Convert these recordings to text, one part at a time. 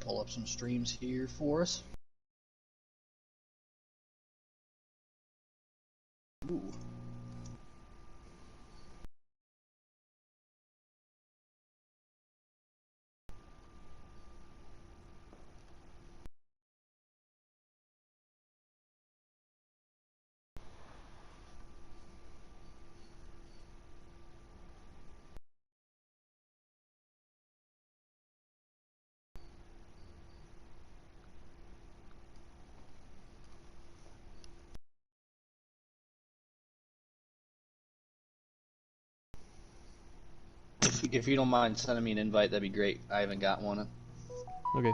pull up some streams here for us. Ooh. If you don't mind sending me an invite, that'd be great. I haven't got one. Okay.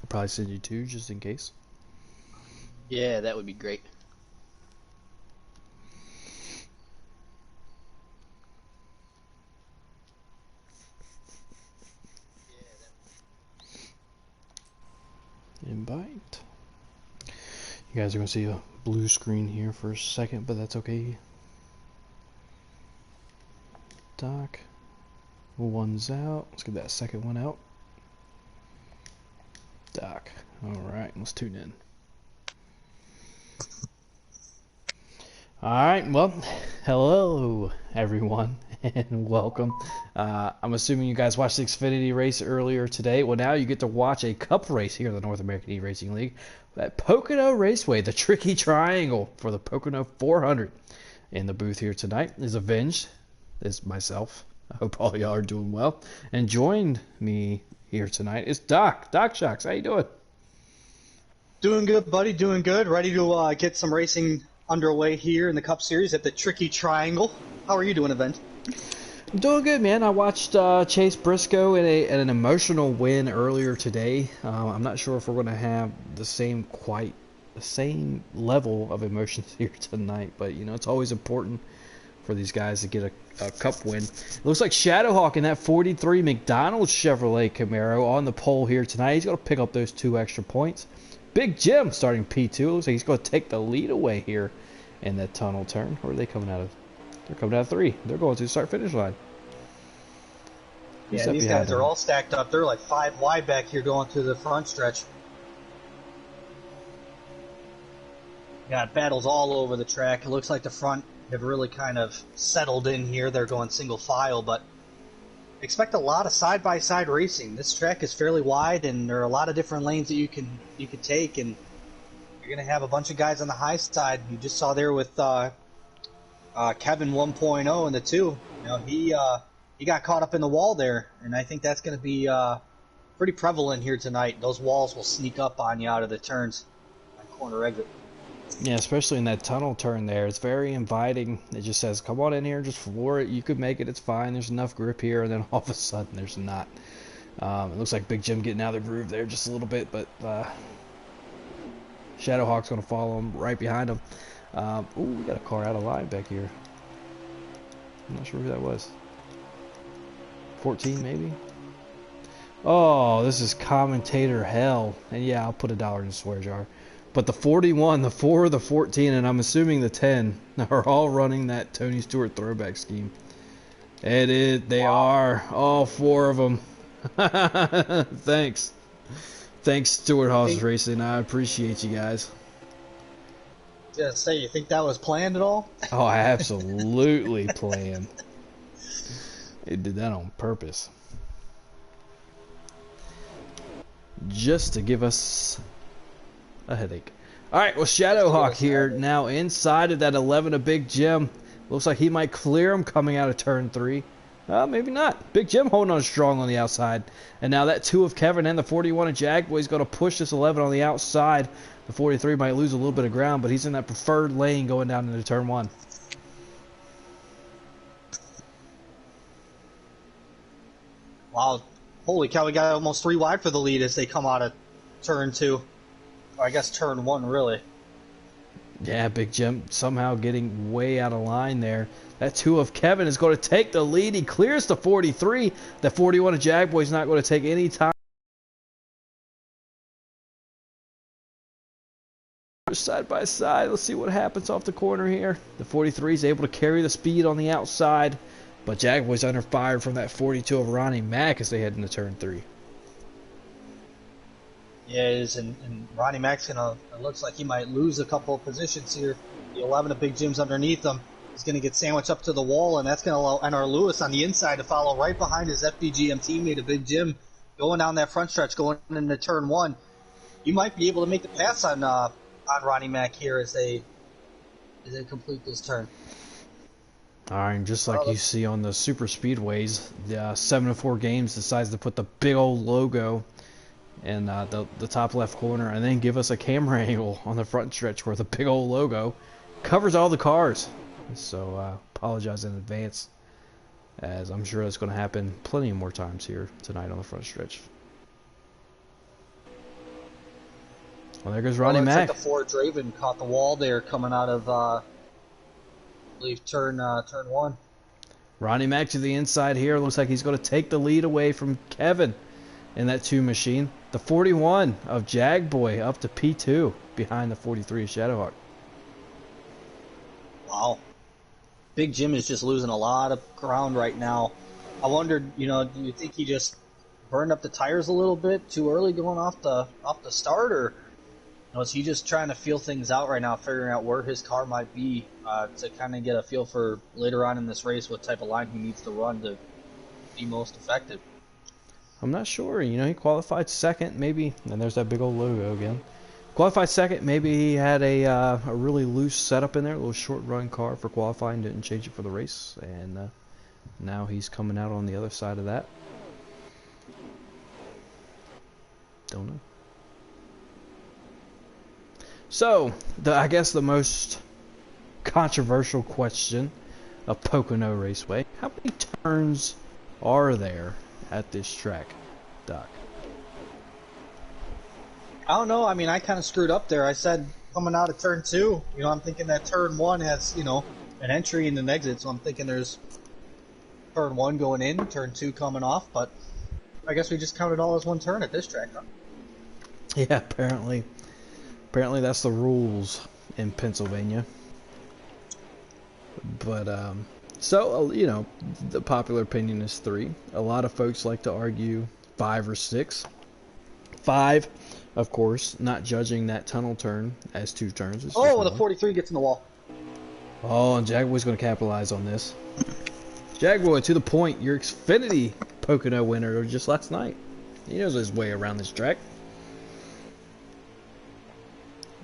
I'll probably send you two just in case. Yeah, that would be great. Invite. You guys are going to see a blue screen here for a second, but that's okay. Doc. One's out. Let's get that second one out. Doc. Alright, let's tune in. Alright, well, hello everyone, and welcome. I'm assuming you guys watched the Xfinity race earlier today. Well, now you get to watch a cup race here in the North American eRacing League at Pocono Raceway, the tricky triangle for the Pocono 400. In the booth here tonight is Avenged, is myself. I hope all y'all are doing well. And joined me here tonight is Doc. Doc Shocks, how you doing? Doing good, buddy. Doing good. Ready to get some racing underway here in the Cup Series at the Tricky Triangle. How are you doing, Event? I'm doing good, man. I watched Chase Briscoe in an emotional win earlier today. I'm not sure if we're going to have the same level of emotions here tonight, but you know it's always important for these guys to get a Cup win. It looks like Shadowhawk in that 43 McDonald's Chevrolet Camaro on the pole here tonight. He's going to pick up those 2 extra points. Big Jim starting P2. Looks like he's going to take the lead away here in that tunnel turn. Where are they coming out of? They're coming out of 3. They're going to the start-finish line. Yeah, these guys are all stacked up. They're like 5 wide back here going through the front stretch. Got battles all over the track. It looks like the front have really kind of settled in here. They're going single file, but expect a lot of side-by-side racing. This track is fairly wide, and there are a lot of different lanes that you can take, and you're going to have a bunch of guys on the high side. You just saw there with Kevin 1.0 in the 2. You know, he got caught up in the wall there, and I think that's going to be pretty prevalent here tonight. Those walls will sneak up on you out of the turns on corner exit. Yeah, especially in that tunnel turn there. It's very inviting. It just says, come on in here, just floor it. You could make it. It's fine. There's enough grip here. And then all of a sudden, there's not. It looks like Big Jim getting out of the groove there just a little bit. But Shadowhawk's going to follow him right behind him. Ooh, we got a car out of line back here. I'm not sure who that was. 14, maybe? Oh, this is commentator hell. And yeah, I'll put $1 in the swear jar. But the 41, the 4, the 14, and I'm assuming the 10 are all running that Tony Stewart throwback scheme. They are. All 4 of them. Thanks. Thanks, Stewart Haas Racing. I appreciate you guys. Just say, you think that was planned at all? Oh, absolutely planned. They did that on purpose. Just to give us a headache. Alright, well, Shadowhawk here now inside of that 11 of Big Jim. Looks like he might clear him coming out of turn 3. Maybe not. Big Jim holding on strong on the outside. And now that 2 of Kevin and the 41 of Jagboy is going to push this 11 on the outside. The 43 might lose a little bit of ground, but he's in that preferred lane going down into turn 1. Wow. Holy cow, we got almost 3 wide for the lead as they come out of turn 2. Or I guess turn 1, really. Yeah, Big Jim somehow getting way out of line there. That 2 of Kevin is going to take the lead. He clears the 43. The 41 of Jagboy's not going to take any time. side by side. Let's see what happens off the corner here. The 43 is able to carry the speed on the outside, but Jaguar's under fire from that 42 of Ronnie Mack as they head into turn 3. Yeah, it is, and Ronnie Mack's it looks like he might lose a couple of positions here. The 11 of Big Jim's underneath him. He's going to get sandwiched up to the wall, and that's going to allow NR Lewis on the inside to follow right behind his FBGM teammate of Big Jim, going down that front stretch, going into turn 1. You might be able to make the pass on Ronnie Mack here as they complete this turn. All right, and just like you see on the super speedways, the 7-4 Games decides to put the big old logo in the top left corner, and then give us a camera angle on the front stretch where the big old logo covers all the cars. So apologize in advance, as I'm sure that's going to happen plenty more times here tonight on the front stretch. Well, there goes Ronnie Mack. Like the Ford Draven caught the wall there coming out of, I believe, turn 1. Ronnie Mack to the inside here. Looks like he's going to take the lead away from Kevin in that 2 machine. The 41 of Jagboy up to P2 behind the 43 of Shadowhawk. Wow. Big Jim is just losing a lot of ground right now. I wondered, do you think he just burned up the tires a little bit too early going off the start, or is he just trying to feel things out right now, figuring out where his car might be to kind of get a feel for later on in this race what type of line he needs to run to be most effective? I'm not sure. He qualified second, maybe, and there's that big old logo again. Qualified second, maybe he had a really loose setup in there, a little short run car for qualifying, didn't change it for the race, and now he's coming out on the other side of that. Don't know. So, I guess the most controversial question of Pocono Raceway: how many turns are there at this track, Doc? I don't know. I mean, I kind of screwed up there. I said coming out of turn 2. I'm thinking that turn 1 has, an entry and an exit, so I'm thinking there's turn 1 going in, turn 2 coming off, but I guess we just count it all as one turn at this track, huh? Yeah, apparently that's the rules in Pennsylvania. But so the popular opinion is 3. A lot of folks like to argue 5 or 6. 5, of course, not judging that tunnel turn as 2 turns. Oh, the 43 gets in the wall. Oh, and Jaguar's going to capitalize on this. Jaguar, to the point, your Xfinity Pocono winner just last night. He knows his way around this track.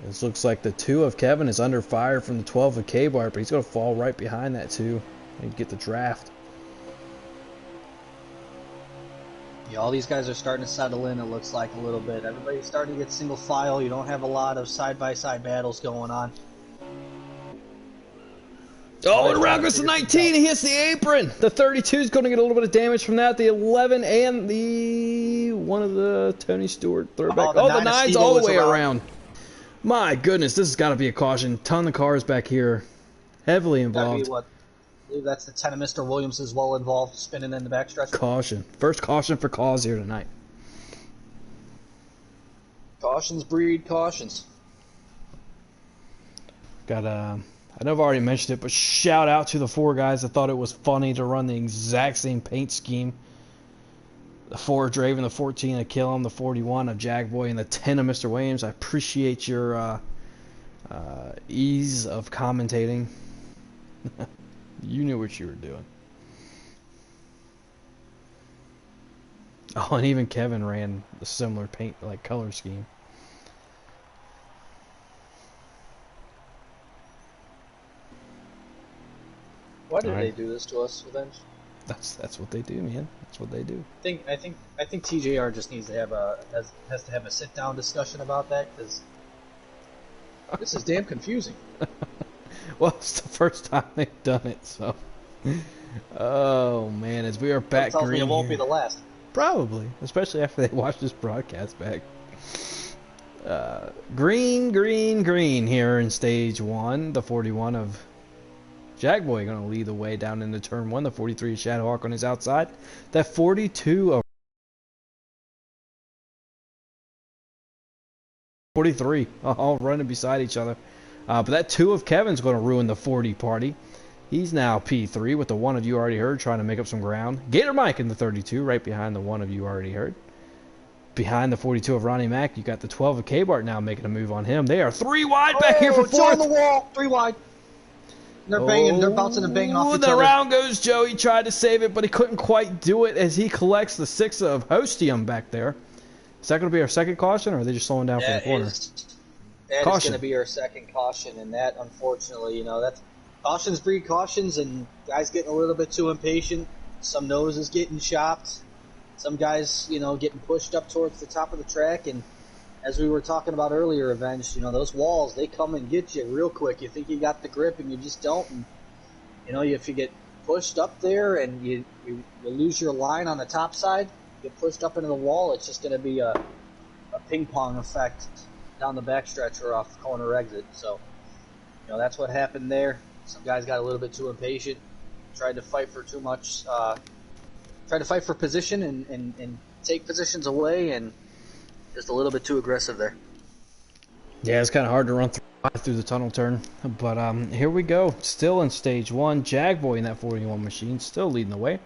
This looks like the 2 of Kevin is under fire from the 12 of K-Bar, but he's going to fall right behind that 2 and get the draft. Yeah, all these guys are starting to settle in, it looks like, a little bit. Everybody's starting to get single file. You don't have a lot of side-by-side battles going on. Oh, and around goes the 19. He hits the apron. The 32 is going to get a little bit of damage from that. The 11 and the one of the Tony Stewart throwback. Oh, the 9's all the way around. My goodness, this has got to be a caution. Ton of cars back here, heavily involved. I believe that's the 10 of Mr. Williams as well involved, spinning in the backstretch. Caution. First caution for cause here tonight. Cautions breed cautions. Got I know I've already mentioned it, but shout out to the 4 guys that thought it was funny to run the exact same paint scheme. The 4 of Draven, the 14 of Killam, the 41 of Jagboy, and the 10 of Mr. Williams. I appreciate your ease of commentating. You knew what you were doing. Oh, and even Kevin ran a similar paint, color scheme. Why did they do this to us, Revenge? That's what they do, man. That's what they do. I think TJR just needs to have has to have a sit down discussion about that, because this is damn confusing. Well, it's the first time they've done it, so. Oh man, as we are back tells green. me it won't here. be the last. Probably, especially after they watch this broadcast back. Green here in stage 1. The 41 of Jagboy going to lead the way down into turn 1. The 43 of Shadowhawk on his outside. That 42 of 43 all running beside each other. But that 2 of Kevin's going to ruin the 40 party. He's now P3 with the 1 of you already heard trying to make up some ground. Gator Mike in the 32 right behind the 1 of you already heard. Behind the 42 of Ronnie Mack, you got the 12 of K-Bart now making a move on him. They are 3 wide back here for 4th. On the wall, 3 wide. They're banging, they're bouncing and banging off each other. The round goes Joe. He tried to save it, but he couldn't quite do it as he collects the 6 of Hostium back there. Is that going to be our second caution, or are they just slowing down for the corner? That is going to be our second caution, and that, unfortunately, you know, that's cautions breed cautions, and guys getting a little bit too impatient. Some noses getting chopped. Some guys, you know, getting pushed up towards the top of the track, and as we were talking about earlier, Avenged, you know, those walls, they come and get you real quick. You think you got the grip, and you just don't. And, you know, if you get pushed up there and you lose your line on the top side, get pushed up into the wall, it's just going to be a ping-pong effect down the backstretch or off the corner exit. So, you know, that's what happened there. Some guys got a little bit too impatient, tried to fight for too much, tried to fight for position and take positions away, and just a little bit too aggressive there. Yeah, it's kind of hard to run through the tunnel turn. But here we go. Still in stage 1. Jagboy in that 41 machine, still leading the way.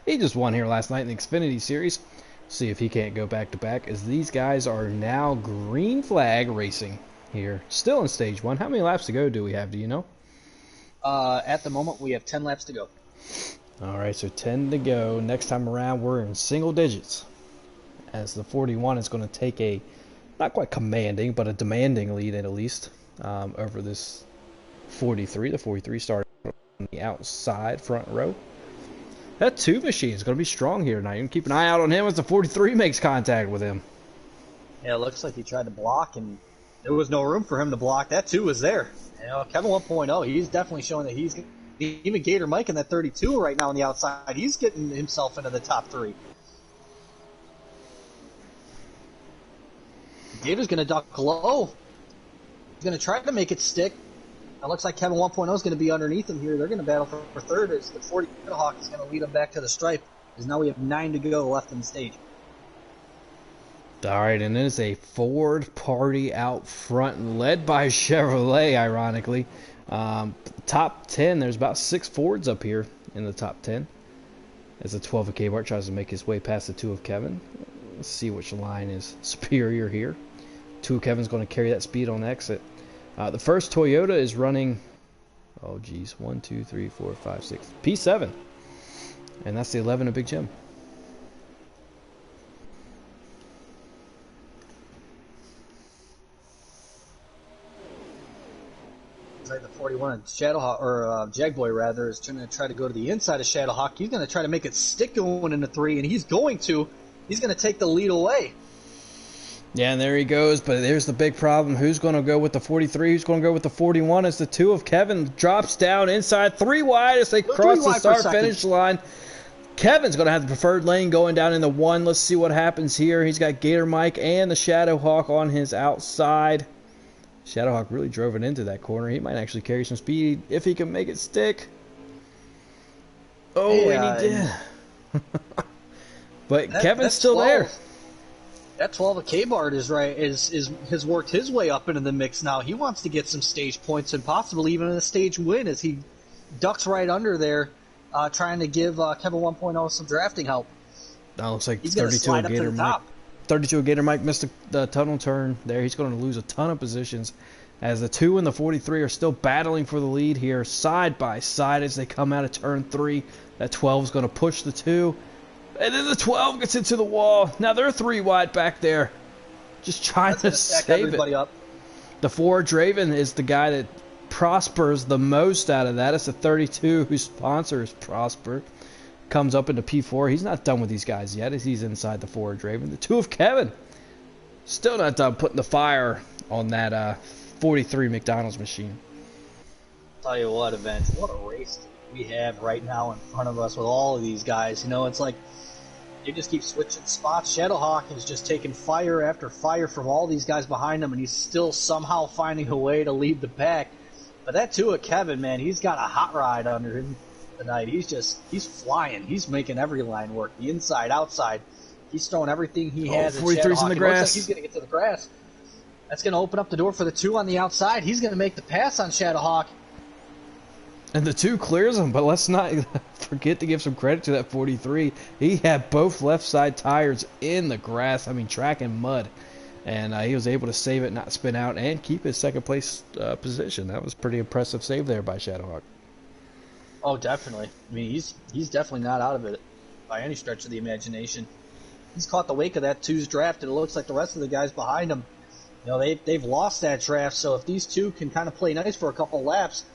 He just won here last night in the Xfinity Series. See if he can't go back-to-back, as these guys are now green flag racing here. Still in stage 1. How many laps to go do we have? Do you know? At the moment, we have 10 laps to go. All right, so 10 to go. Next time around, we're in single digits, as the 41 is going to take a, not quite commanding, but a demanding lead at least over this 43. The 43 started on the outside front row. That 2 machine is going to be strong here tonight. You can keep an eye out on him as the 43 makes contact with him. Yeah, it looks like he tried to block, and there was no room for him to block. That 2 was there. You know, Kevin 1.0, he's definitely showing that he's, even Gator Mike in that 32 right now on the outside, he's getting himself into the top 3. Gator's going to duck low. He's going to try to make it stick. It looks like Kevin 1.0 is going to be underneath him here. They're going to battle for third as the 40 Hawk is going to lead him back to the stripe, because now we have 9 to go left in the stage. All right, and there's a Ford party out front, led by Chevrolet, ironically. Top 10, there's about 6 Fords up here in the top 10. As the 12 of K-Bart tries to make his way past the 2 of Kevin. Let's see which line is superior here. 2 of Kevin's going to carry that speed on exit. The first Toyota is running, oh geez, 1, 2, 3, 4, 5, 6, P7. And that's the 11 of Big Jim. Like the 41 Shadowhawk, or Jagboy rather, is trying to try to go to the inside of Shadowhawk. He's going to try to make it stick going into 3, and he's going to take the lead away. Yeah, and there he goes, but there's the big problem. Who's going to go with the 43? Who's going to go with the 41 as the 2 of Kevin drops down inside 3 wide as they cross the start-finish line. Kevin's going to have the preferred lane going down in the 1. Let's see what happens here. He's got Gator Mike and the Shadowhawk on his outside. Shadowhawk really drove it into that corner. He might actually carry some speed if he can make it stick. Oh, yeah, and he did. But Kevin's still 12, there. That 12 of K-Bart has worked his way up into the mix now. He wants to get some stage points and possibly even a stage win as he ducks right under there, trying to give Kevin 1.0 some drafting help. That looks like he's 32 of Gator Mike. 32 of Gator Mike missed the tunnel turn there. He's going to lose a ton of positions as the 2 and the 43 are still battling for the lead here side by side as they come out of turn 3. That 12 is going to push the 2. And then the 12 gets into the wall. Now they're 3 wide back there. Just trying to save it. Up. The 4 Draven is the guy that prospers the most out of that. It's the 32 whose sponsor is Prosper. Comes up into P4. He's not done with these guys yet as he's inside the 4 Draven. The 2 of Kevin still not done putting the fire on that 43 McDonald's machine. Tell you what, Events, what a race we have right now in front of us with all of these guys. You know, it's like they just keep switching spots. Shadowhawk is just taking fire after fire from all these guys behind him, and he's still somehow finding a way to lead the pack. But that 2 of Kevin, man, he's got a hot ride under him tonight. He's flying. He's making every line work. The inside, outside. He's throwing everything he has. 43's in the grass. Looks like he's going to get to the grass. That's going to open up the door for the 2 on the outside. He's going to make the pass on Shadowhawk. And the 2 clears him, but let's not forget to give some credit to that 43. He had both left side tires in the grass, track and mud. And he was able to save it, not spin out, and keep his second place position. That was pretty impressive save there by Shadowhawk. Oh, definitely. I mean, he's definitely not out of it by any stretch of the imagination. He's caught the wake of that 2's draft, and it looks like the rest of the guys behind him, they've lost that draft. So if these 2 can kind of play nice for a couple laps,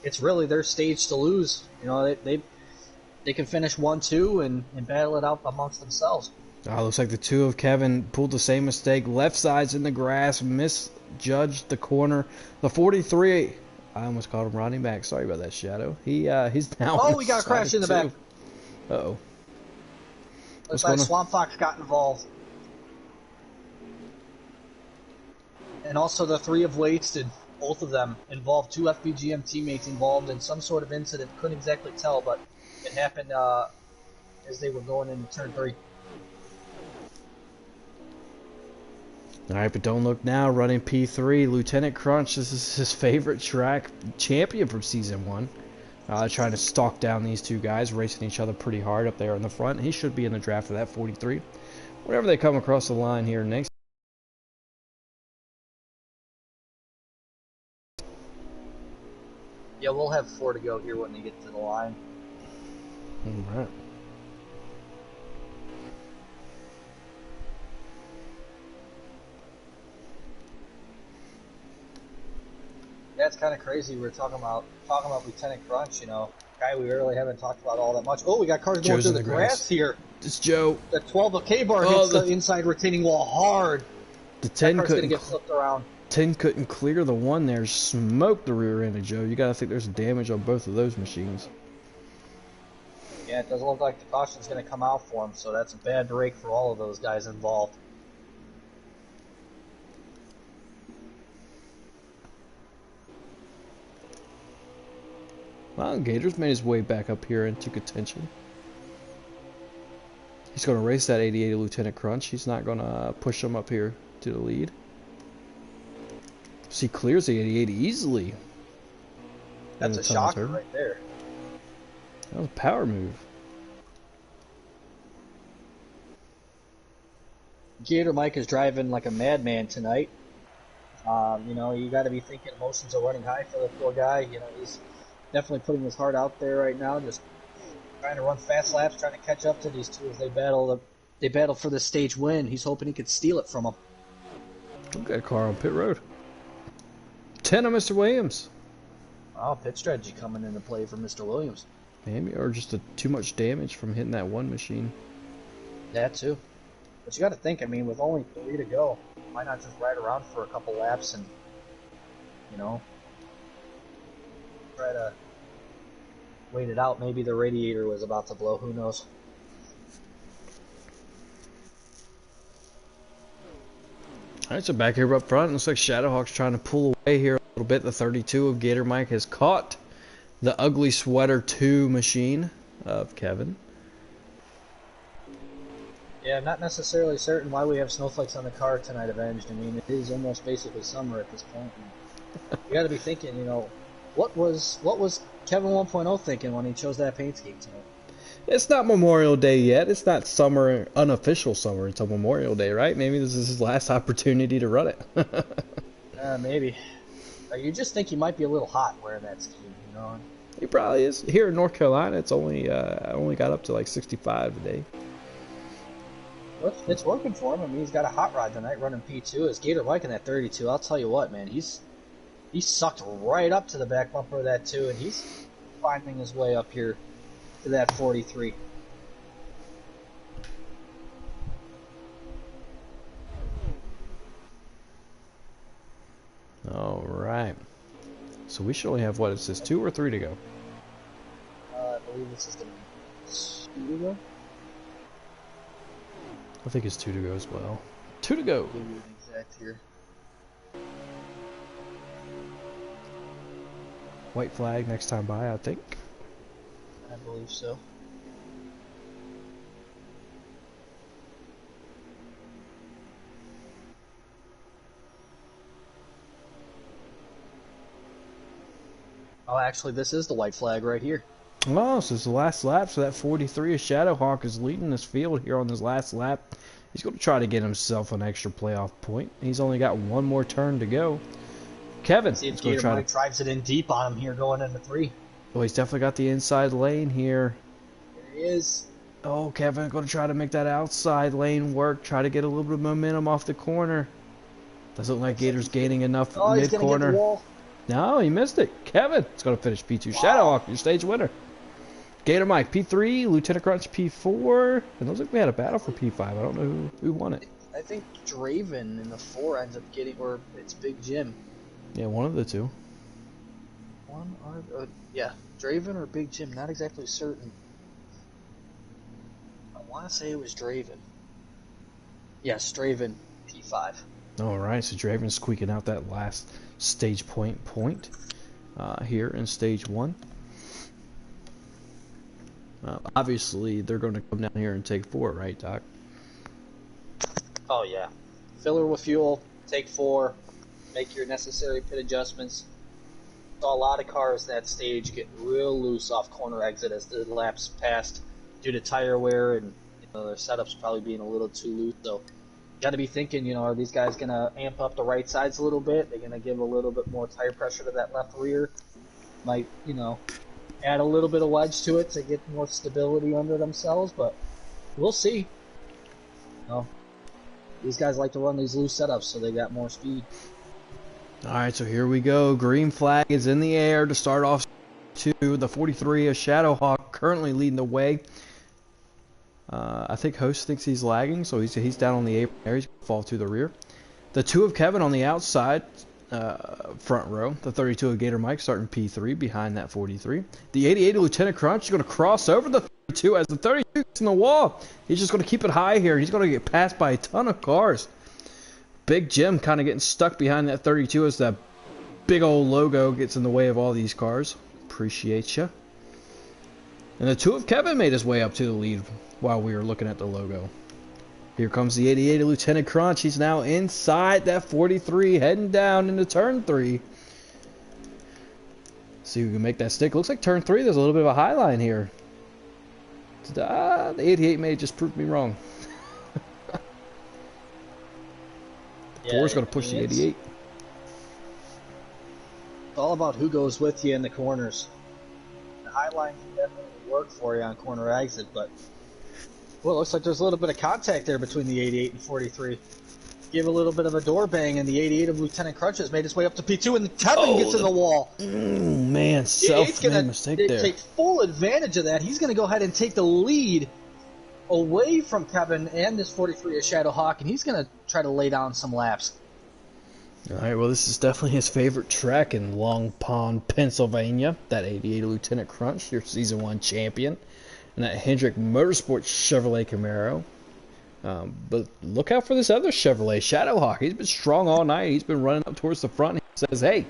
it's really their stage to lose. They can finish 1-2 and battle it out amongst themselves. Looks like the 2 of Kevin pulled the same mistake. Left side's in the grass, misjudged the corner. The 43, I almost called him running back. Sorry about that, Shadow. He's down. Oh, we got a crash in the back. Uh-oh. Looks like Swamp Fox got involved. And also the 3 of Wasted, both of them involved 2 FBGM teammates involved in some sort of incident. Couldn't exactly tell, but it happened as they were going into turn 3. Alright, but don't look now. Running P3, Lieutenant Crunch. This is his favorite track. Champion from Season 1. Trying to stalk down these 2 guys, racing each other pretty hard up there in the front. He should be in the draft for that 43. Whenever they come across the line here next. Yeah, we'll have 4 to go here when they get to the line. Alright. Yeah, it's kind of crazy. We're talking about Lieutenant Crunch, guy we really haven't talked about all that much. Oh, we got cars going through the grass here. It's Joe. The 12 of K-Bar hits the inside retaining wall hard. The 10 car's gonna get flipped around. 10 couldn't clear the 1 there. Smoked the rear end of Joe. You got to think there's damage on both of those machines. Yeah, it doesn't look like the caution's going to come out for him, so that's a bad break for all of those guys involved. Well, Gator's made his way back up here into contention. He's going to race that 88 Lieutenant Crunch. He's not going to push him up here to the lead. So he clears the 88 easily. That's a shocker right there. That was a power move. Gator Mike is driving like a madman tonight. You got to be thinking emotions are running high for the poor guy. He's definitely putting his heart out there right now, just trying to run fast laps, trying to catch up to these 2 as they battle for the stage win. He's hoping he could steal it from them. We've got a car on pit road. 10 of Mr. Williams. Oh, pit strategy coming into play for Mr. Williams. Maybe, or just too much damage from hitting that 1 machine. That too. But you got to think, with only 3 to go, why not just ride around for a couple laps and, try to wait it out. Maybe the radiator was about to blow. Who knows? Alright, so back here up front, looks like Shadowhawk's trying to pull away here a little bit. The 32 of Gator Mike has caught the Ugly Sweater 2 machine of Kevin. Yeah, I'm not necessarily certain why we have snowflakes on the car tonight, Avenged. It is almost basically summer at this point. You got to be thinking, what was Kevin 1.0 thinking when he chose that paint scheme tonight? It's not Memorial Day yet. It's not summer, unofficial summer until Memorial Day, right? Maybe this is his last opportunity to run it. Maybe. You just think he might be a little hot wearing that scheme, He probably is. Here in North Carolina, it's only got up to like 65 today. It's working for him. He's got a hot rod tonight running P2. As Gator Mike in that 32, I'll tell you what, man, he sucked right up to the back bumper of that 2, and he's finding his way up here to that 43. All right. So we should only have, what is this, 2 or 3 to go? I believe this is going to be 2 to go. I think it's 2 to go as well. 2 to go. Exact here. White flag next time by, I think. I believe so. Oh, actually, this is the white flag right here. Oh, so it's the last lap. So that 43 of Shadowhawk is leading this field here on this last lap. He's going to try to get himself an extra playoff point. He's only got one more turn to go. Kevin See if is going to Gator try Mike drives it in deep on him here going into 3. Oh, he's definitely got the inside lane here. There he is. Oh, Kevin going to try to make that outside lane work. Try to get a little bit of momentum off the corner. Doesn't look like Gator's gaining enough mid-corner. No, he missed it. Kevin is going to finish P2. Wow. Shadowhawk, your stage winner. Gator Mike, P3. Lieutenant Crunch, P4. It looks like we had a battle for P5. I don't know who won it. I think Draven in the 4 ends up getting, or it's Big Jim. Yeah, one of the two. Yeah, Draven or Big Jim, not exactly certain. I want to say it was Draven. Yes, Draven, P5. Alright, so Draven's squeaking out that last stage point here in stage 1. Obviously, they're going to come down here and take 4, right, Doc? Oh, yeah. Fill her with fuel, take 4, make your necessary pit adjustments. Saw a lot of cars that stage get real loose off corner exit as the laps passed due to tire wear and their setups probably being a little too loose. So you got to be thinking, are these guys going to amp up the right sides a little bit? They're going to give a little bit more tire pressure to that left rear. Might, add a little bit of wedge to it to get more stability under themselves, but we'll see. These guys like to run these loose setups, so they got more speed. Alright, so here we go. Green flag is in the air to start off to the 43 of Shadowhawk, currently leading the way. I think Host thinks he's lagging, so he's down on the apron there. He's going to fall to the rear. The 2 of Kevin on the outside, front row. The 32 of Gator Mike starting P3 behind that 43. The 88 of Lieutenant Crunch is going to cross over the 32 as the 32 gets in the wall. He's just going to keep it high here. He's going to get passed by a ton of cars. Big Jim kind of getting stuck behind that 32 as that big old logo gets in the way of all these cars. Appreciate you. And the 2 of Kevin made his way up to the lead while we were looking at the logo. Here comes the 88 of Lieutenant Crunch. He's now inside that 43, heading down into turn 3. See who can make that stick. Looks like turn 3, there's a little bit of a high line here. The 88 may have just proved me wrong. The 4 is going to push the 88. It's all about who goes with you in the corners. The high line can definitely work for you on corner exit, but well, it looks like there's a little bit of contact there between the 88 and 43. Give a little bit of a door bang, and the 88 of Lieutenant Crunch has made his way up to P2, and Kevin gets in the wall. Man, self-made mistake there. Take full advantage of that. He's going to go ahead and take the lead away from Kevin and this 43 of Shadowhawk, and he's going to try to lay down some laps. All right, well, this is definitely his favorite track in Long Pond, Pennsylvania. That 88 of Lieutenant Crunch, your Season 1 champion. And that Hendrick Motorsports Chevrolet Camaro. But look out for this other Chevrolet, Shadowhawk. He's been strong all night. He's been running up towards the front. He says, hey,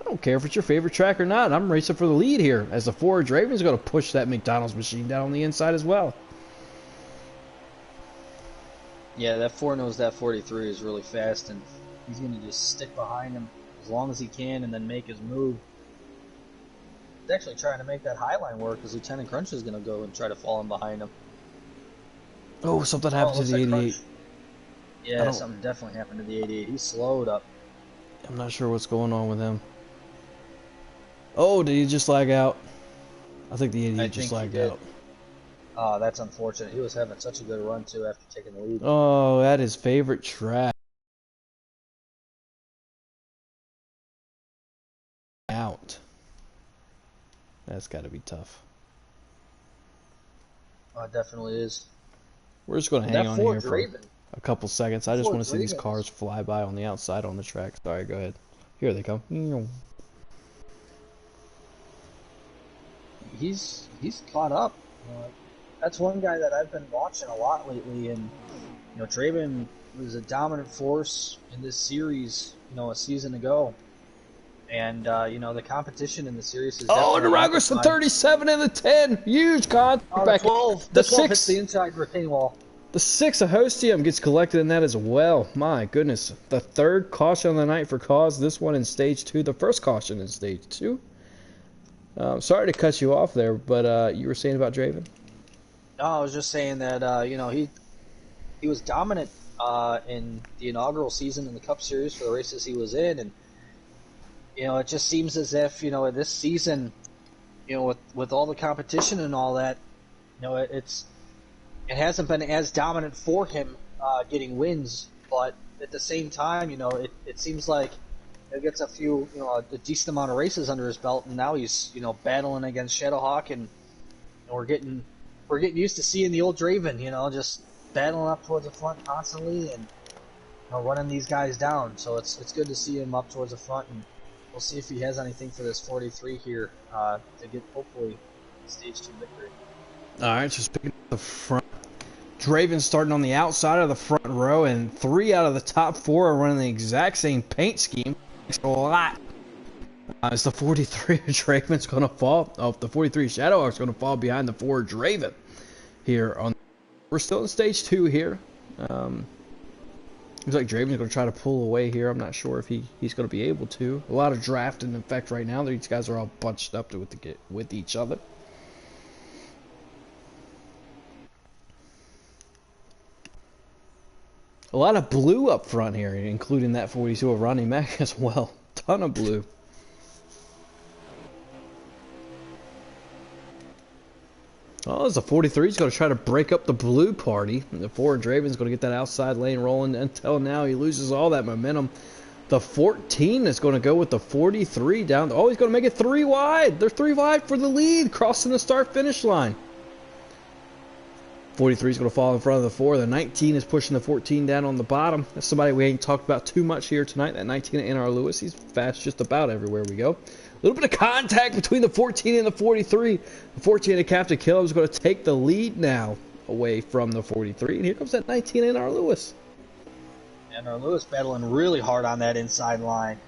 I don't care if it's your favorite track or not. I'm racing for the lead here. As the Ford Draven is going to push that McDonald's machine down on the inside as well. Yeah, that 4 knows that 43 is really fast, and he's going to just stick behind him as long as he can and then make his move. He's actually trying to make that high line work because Lieutenant Crunch is going to go and try to fall in behind him. Oh, something happened to the 88. Crunch. Yeah, something definitely happened to the 88. He slowed up. I'm not sure what's going on with him. Oh, did he just lag out? I think the 88 just lagged out. Oh, that's unfortunate. He was having such a good run, too, after taking the lead. Oh, that is favorite track. Out. That's got to be tough. Oh, it definitely is. We're just going to hang on here for a couple seconds. I just want to see these cars fly by on the outside on the track. Sorry, go ahead. Here they come. He's caught up. That's one guy that I've been watching a lot lately, and Draven was a dominant force in this series, a season ago. And, the competition in the series is oh, Naragos, the 37 and the 10. Huge contact. Oh, the 12. The 12 hits the inside retaining wall. The 6 of Hostium gets collected in that as well. My goodness. The 3rd caution of the night for cause. This one in Stage 2. The first caution in Stage 2. Sorry to cut you off there, but you were saying about Draven? No, I was just saying that he was dominant in the inaugural season in the Cup Series for the races he was in, and it just seems as if this season, with all the competition and all that, it hasn't been as dominant for him getting wins, but at the same time, it seems like he gets a decent amount of races under his belt, and now he's battling against Shadowhawk, and we're getting used to seeing the old Draven, just battling up towards the front constantly and running these guys down. So it's good to see him up towards the front, and we'll see if he has anything for this 43 here to get hopefully stage 2 victory. All right, so speaking of the front, Draven starting on the outside of the front row, and 3 out of the top 4 are running the exact same paint scheme. It's a lot. It's the 43 Draven's going to fall. Oh, the 43 Shadowhawk's going to fall behind the 4 Draven here. We're still in stage 2 here. Looks like Draven's going to try to pull away here. I'm not sure if he's going to be able to. A lot of draft in effect right now. These guys are all bunched up with each other. A lot of blue up front here, including that 42 of Ronnie Mack as well. Ton of blue. Oh, as the 43 is going to try to break up the blue party. And the 4 Draven's going to get that outside lane rolling until now he loses all that momentum. The 14 is going to go with the 43 down. Oh, he's going to make it 3 wide. They're 3 wide for the lead, crossing the start-finish line. 43 is going to fall in front of the 4. The 19 is pushing the 14 down on the bottom. That's somebody we ain't talked about too much here tonight. That 19 NARL Lewis. He's fast just about everywhere we go. A little bit of contact between the 14 and the 43. The 14 and Captain Killer is going to take the lead now away from the 43. And here comes that 19 NARL Lewis. NARL Lewis battling really hard on that inside line.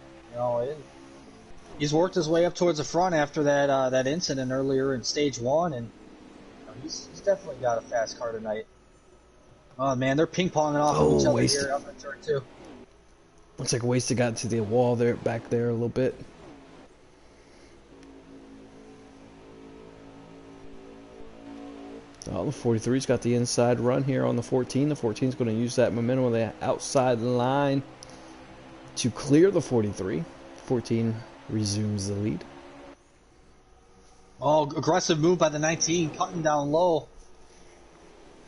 He's worked his way up towards the front after that incident earlier in stage 1, and he's definitely got a fast car tonight. Oh man, they're ping-ponging off of each other here up in turn 2. Looks like Wasted got to the wall there, back there a little bit. Oh, the 43's got the inside run here on the 14. The 14's going to use that momentum on the outside line to clear the 43. 14 resumes the lead. Oh, aggressive move by the 19, cutting down low.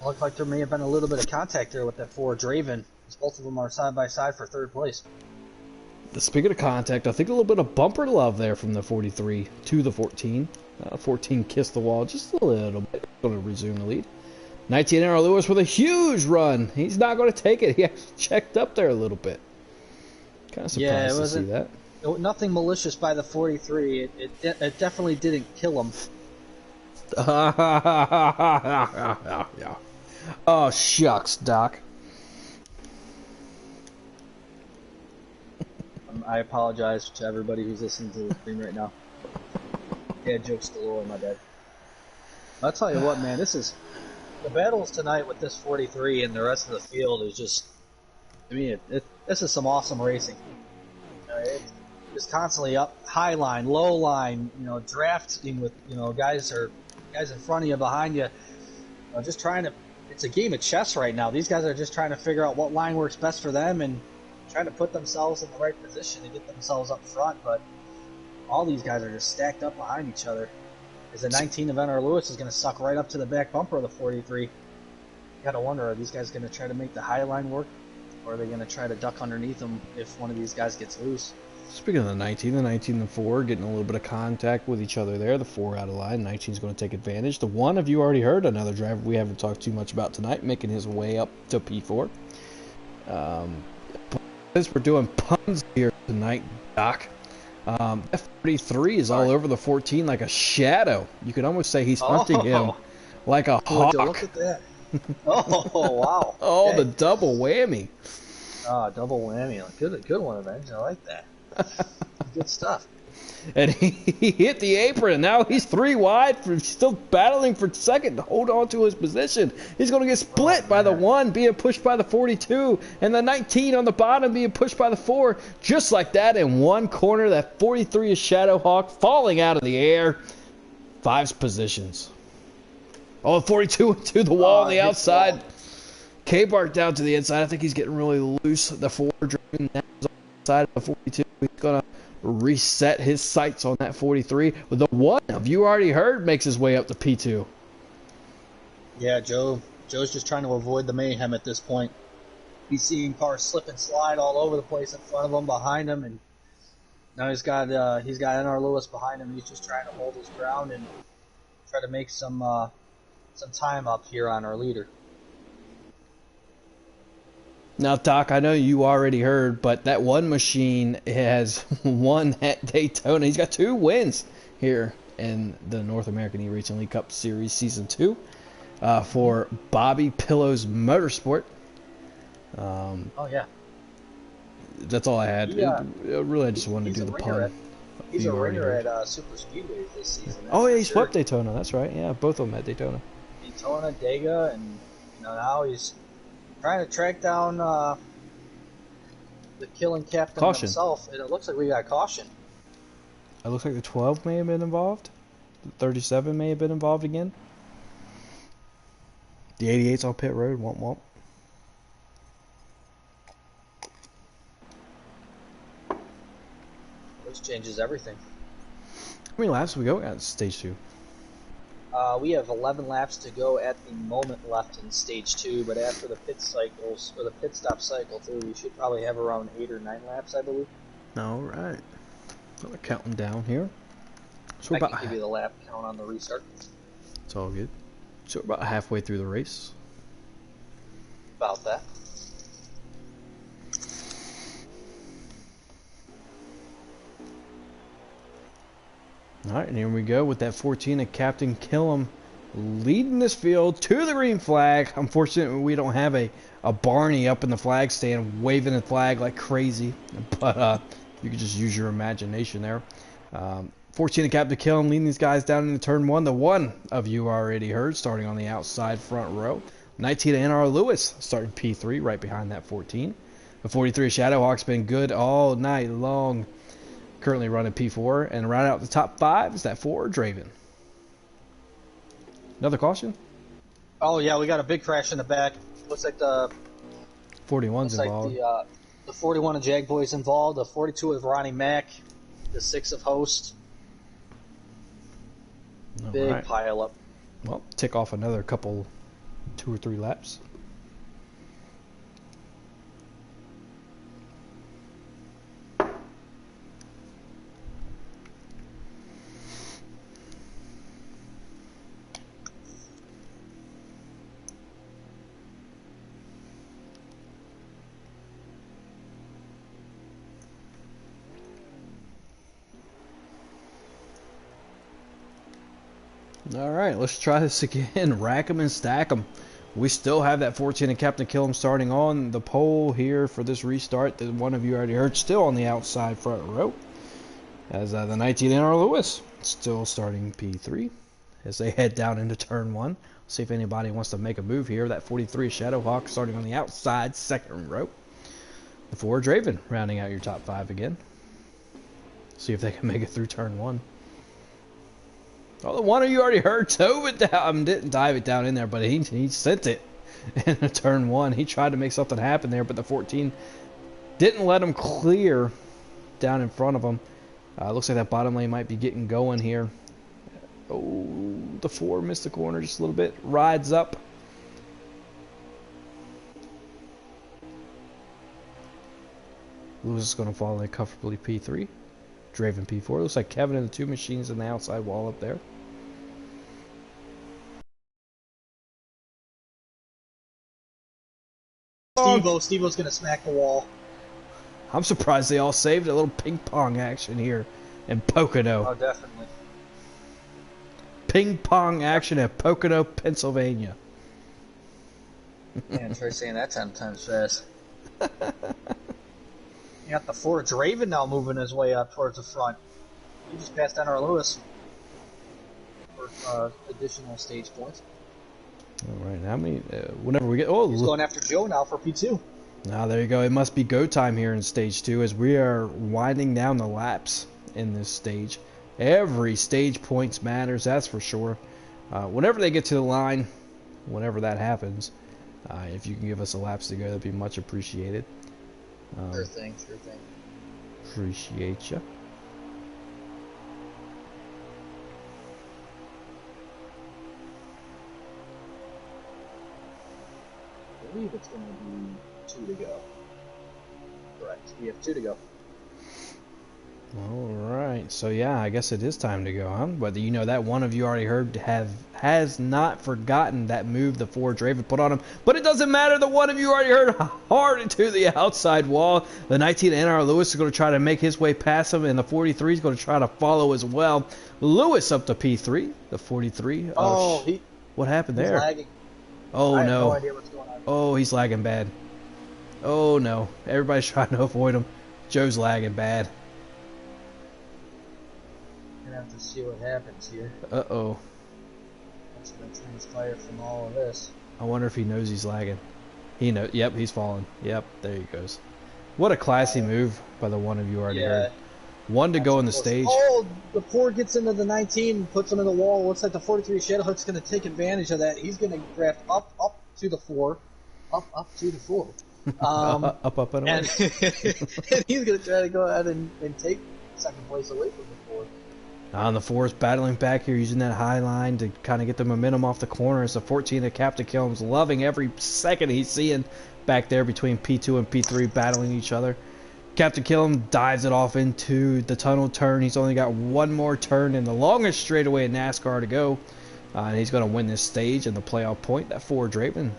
Looks like there may have been a little bit of contact there with that 4 Draven, as both of them are side by side for 3rd place. Speaking of contact, I think a little bit of bumper love there from the 43 to the 14. 14 kissed the wall just a little bit. Going to resume the lead. 19 NARL Lewis with a huge run. He's not going to take it. He actually checked up there a little bit. Kind of surprised to see that. Nothing malicious by the 43. It definitely didn't kill him. Oh, shucks, Doc. I apologize to everybody who's listening to the stream right now. Yeah, jokes galore, my bad. I'll tell you what, man, the battles tonight with this 43 and the rest of the field is just, I mean, this is some awesome racing. It's just constantly up, high line, low line, drafting with, guys in front of you, behind you, just trying to, it's a game of chess right now. These guys are just trying to figure out what line works best for them and trying to put themselves in the right position to get themselves up front, but all these guys are just stacked up behind each other. As the 19 of NARL Lewis is going to suck right up to the back bumper of the 43. You got to wonder, are these guys going to try to make the high line work, or are they going to try to duck underneath them if one of these guys gets loose? Speaking of the 19 and 4 getting a little bit of contact with each other there. The 4 out of line. 19 is going to take advantage. The 1 of you already heard, another driver we haven't talked too much about tonight, making his way up to P4. Since we're doing puns here tonight, Doc, F43 is all over the 14 like a shadow. You could almost say he's hunting him like a hawk. Look at that. Oh, wow. Oh, okay. The double whammy. Oh, double whammy. Good one, Avenge. I like that. Good stuff. And he hit the apron, and now he's 3 wide, still battling for second to hold on to his position. He's going to get split by the 1 being pushed by the 42, and the 19 on the bottom being pushed by the 4. Just like that, in one corner, that 43 is Shadowhawk falling out of the air. 5's positions. Oh, 42 to the wall on the outside. K-Bart down to the inside. I think he's getting really loose. The 4 driven down on the side of the 42. He's going to reset his sights on that 43. With the 1 of you already heard makes his way up to P2. Yeah, Joe's just trying to avoid the mayhem at this point. He's seeing cars slip and slide all over the place in front of him, behind him, and now he's got NR Lewis behind him. He's just trying to hold his ground and try to make some time up here on our leader. Now, Doc, I know you already heard, but that 1 machine has won at Daytona. He's got 2 wins here in the North American eRacing League Cup Series Season 2 for Bobby Pillows Motorsport. Oh, yeah. That's all I had. Really, I just wanted to do the pun. He's a ringer at Super Speedway this season. Oh, yeah, he swept Daytona. That's right. Yeah, both of them at Daytona. Daytona, Dega, and now he's trying to track down the killing captain himself. And it looks like we got caution. It looks like the 12 may have been involved. The 37 may have been involved again. The 88's on pit road. Womp womp. This changes everything. How many laps we go at stage 2? We have 11 laps to go at the moment left in stage 2, but after the pit cycles, or the pit stop cycle too, we should probably have around 8 or 9 laps, I believe. Alright. So we're counting down here. So I can give you the lap count on the restart. It's all good. So we're about halfway through the race. About that. Alright, and here we go with that 14 of Captain Killam leading this field to the green flag. Unfortunately, we don't have a Barney up in the flag stand waving the flag like crazy. But you can just use your imagination there. 14 of Captain Killam leading these guys down into turn 1. The 1 of you already heard starting on the outside front row. 19 of NR Lewis starting P3 right behind that 14. The 43 of Shadowhawk's been good all night long. Currently running P4, and right out the top 5 is that 4 Draven. Another caution? Oh yeah, we got a big crash in the back. Looks like the 41's involved. Like the 41 of Jag Boy's involved. The 42 of Ronnie Mack. The 6 of Host. Big pile up. Well, tick off another couple, 2 or 3 laps. Alright, let's try this again. Rack them and stack them. We still have that 14 and Captain Killam starting on the pole here for this restart. The 1 of you already heard still on the outside front row. As the 19 NR Lewis still starting P3 as they head down into turn 1. See if anybody wants to make a move here. That 43 Shadowhawk starting on the outside second row. The 4 Draven rounding out your top 5 again. See if they can make it through turn 1. Oh, the 1 of you already heard dove it down. Didn't dive it down in there, but he sent it in turn 1. He tried to make something happen there, but the 14 didn't let him clear down in front of him. Looks like that bottom lane might be getting going here. Oh, the 4 missed the corner just a little bit. Rides up. Lewis is going to fall in comfortably P3. Draven P4. Looks like Kevin and the 2 machines in the outside wall up there. Steve-O's going to smack the wall. I'm surprised they all saved a little ping pong action here in Pocono. Oh, definitely. Ping pong action at Pocono, Pennsylvania. Man, try saying that 10 times fast. You got the 4 Draven now moving his way up towards the front. He just passed NR Lewis for additional stage points. All right, how many? Whenever we get, oh, he's going after Joe now for P2. Now there you go. It must be go time here in stage 2 as we are winding down the laps in this stage. Every stage points matters, that's for sure. Whenever they get to the line, whenever that happens, if you can give us a laps to go, that'd be much appreciated. Sure thing, sure thing. Appreciate you. I believe it's going to be 2 to go. Correct. We have 2 to go. All right. So yeah, I guess it is time to go, huh? Whether you know that one of you already heard has not forgotten that move the Ford Draven put on him, but it doesn't matter. The one of you already heard hard into the outside wall. The 19 NR Lewis is going to try to make his way past him, and the 43 is going to try to follow as well. Lewis up to P3. The 43. What happened there? Lagging. Oh I have no. no idea what's going on. Oh, he's lagging bad. Oh no. Everybody's trying to avoid him. Joe's lagging bad. Gonna have to see what happens here. Uh-oh. What's gonna transpire from all of this? I wonder if he knows he's lagging. He knows. Yep, he's falling. Yep, there he goes. What a classy move by the one of you already heard. One to go in the stage. Oh, the 4 gets into the 19, puts him in the wall. Looks like the 43 Shadowhook's going to take advantage of that. He's going to draft up to the 4. Up to the 4. Up, and away. And he's going to try to go ahead and take second place away from the 4. On the 4 is battling back here, using that high line to kind of get the momentum off the corner. It's the 14 that Captain Killam's loving every second he's seeing back there between P2 and P3 battling each other. Captain Killam dives it off into the tunnel turn. He's only got one more turn and the longest straightaway in NASCAR to go. And he's going to win this stage and the playoff point. That Ford Draven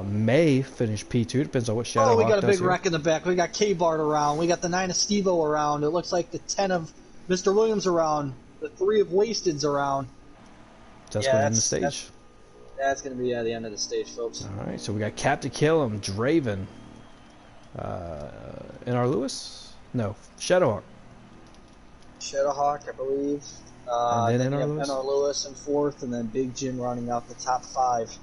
may finish P2. Depends on what Shadow. Oh, we got a big wreck in the back. We got K-Bart around. We got the 9 of Stevo around. It looks like the 10 of Mr. Williams around. The 3 of Wasted's around. That's going to end the stage. That's going to be the end of the stage, folks. All right, so we got Captain Killam, Draven, NR Lewis? No, Shadowhawk. Shadowhawk, I believe. And then NR Lewis in 4th, and then Big Jim running out the top 5.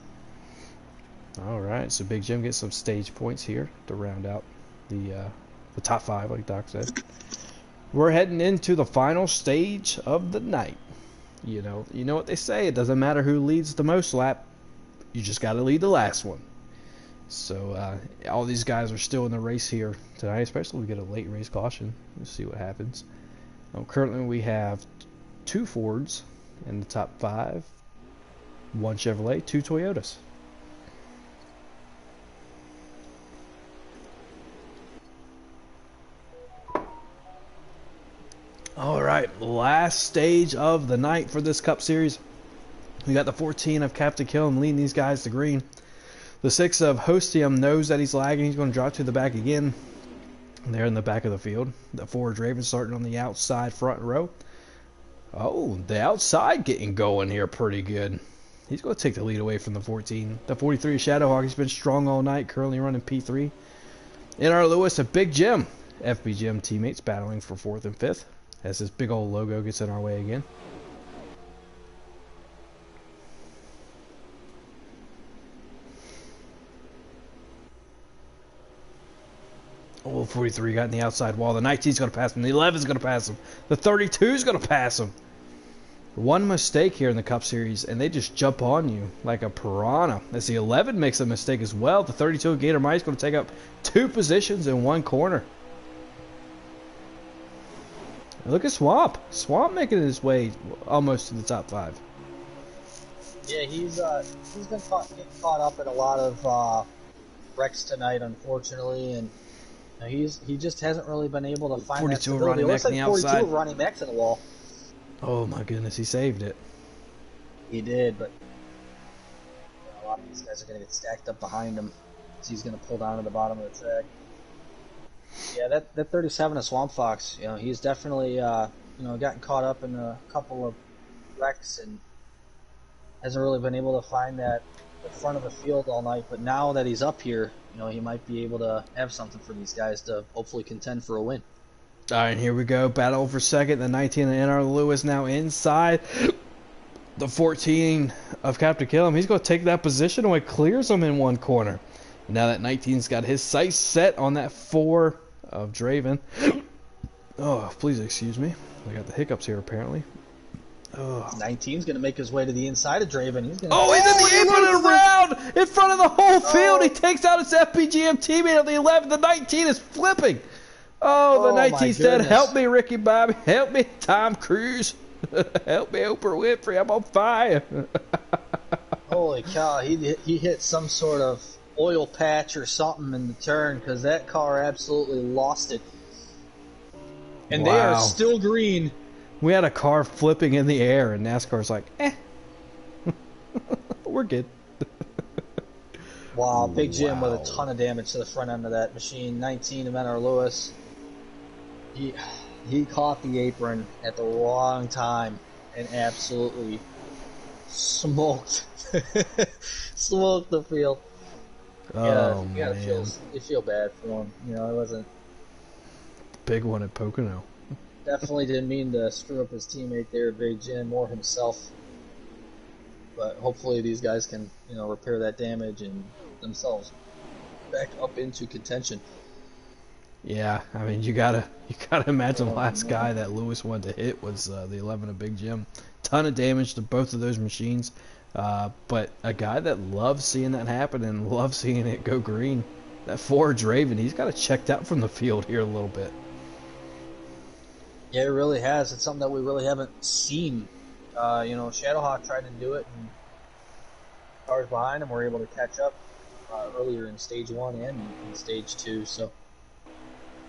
All right, so Big Jim gets some stage points here to round out the top 5, like Doc said. We're heading into the final stage of the night. You know what they say. It doesn't matter who leads the most lap. You just got to lead the last one. So all these guys are still in the race here tonight, especially if we get a late race caution. We'll see what happens. Currently we have 2 Fords in the top 5, 1 Chevrolet, 2 Toyotas. All right, last stage of the night for this Cup Series. We got the 14 of Captain Killam leading these guys to green. The 6 of Hostium knows that he's lagging. He's going to drop to the back again. They're in the back of the field. The 4 Draven starting on the outside front row. Oh, the outside getting going here pretty good. He's going to take the lead away from the 14. The 43 Shadowhawk, he's been strong all night, currently running P3. NR Lewis, a Big Jim. FB Jim teammates battling for 4th and 5th. As this big old logo gets in our way again. Oh, 43 got in the outside wall. The 19's going to pass him. The 11's going to pass him. The 32's going to pass him. One mistake here in the Cup Series, and they just jump on you like a piranha. As the 11 makes a mistake as well. The 32 Gator Mike's going to take up 2 positions in 1 corner. Look at Swamp. Swamp making his way almost to the top 5. Yeah, he's been getting caught up in a lot of wrecks tonight, unfortunately, and he just hasn't really been able to find 42 that running back on the outside. 42 running backs in the wall. Oh my goodness, he saved it. He did, but a lot of these guys are going to get stacked up behind him, so he's going to pull down to the bottom of the track. Yeah, that 37 of Swamp Fox, he's definitely gotten caught up in a couple of wrecks and hasn't really been able to find the front of the field all night. But now that he's up here, he might be able to have something for these guys to hopefully contend for a win. All right, here we go. Battle for second. The 19 of NR Lewis now inside. The 14 of Captain Killam. He's going to take that position away. Clears him in one corner. Now that 19's got his sights set on that 4 of Draven. Oh, please excuse me. I got the hiccups here apparently. Oh. 19's going to make his way to the inside of Draven. He's in the apron and around in front of the whole field. He takes out his FPGM teammate on the 11. The 19 is flipping. Oh, the 19's dead. Help me, Ricky Bobby. Help me, Tom Cruise. Help me, Oprah Winfrey. I'm on fire. Holy cow. He hit some sort of oil patch or something in the turn because that car absolutely lost it. And they are still green. We had a car flipping in the air, and NASCAR's like, we're good. Wow, Big Jim with a ton of damage to the front end of that machine. 19 of NR Lewis. He caught the apron at the wrong time and absolutely smoked smoked the field. Oh, man. You feel bad for him. You know, it wasn't... Big one at Pocono. Definitely didn't mean to screw up his teammate there, Big Jim, or himself. But hopefully these guys can, you know, repair that damage and themselves back up into contention. Yeah, I mean, you gotta imagine the last guy that Lewis wanted to hit was the 11 of Big Jim. Ton of damage to both of those machines, but a guy that loves seeing that happen and loves seeing it go green. That 4 Draven, he's got it checked out from the field here a little bit. Yeah, it really has. It's something that we really haven't seen. You know, Shadowhawk tried to do it, and cars behind him were able to catch up earlier in Stage 1 and in Stage 2. So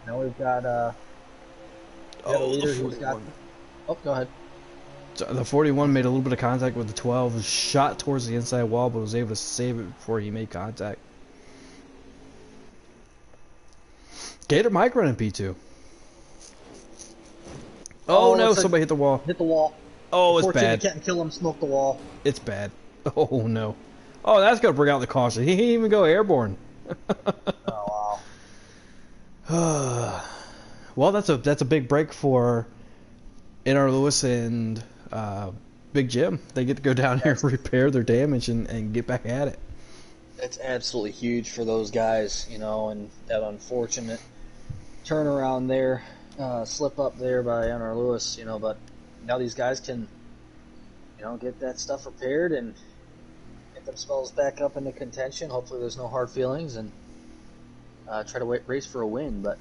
now we've got, a leader who's got... Oh, go ahead. So the 41 made a little bit of contact with the 12, shot towards the inside wall, but was able to save it before he made contact. Gator Mike running P2. Oh no, somebody hit the wall. Hit the wall. Oh, it's bad. Captain Killam smoked the wall. It's bad. Oh no. Oh, that's gonna bring out the caution. He didn't even go airborne. Oh wow. Well, that's a big break for NR Lewis and Big Jim. They get to go down here and repair their damage and get back at it. It's absolutely huge for those guys, you know, and that unfortunate turnaround there, slip up there by NR Lewis, you know, but now these guys can, you know, get that stuff repaired and get themselves back up into contention. Hopefully there's no hard feelings and try to race for a win. But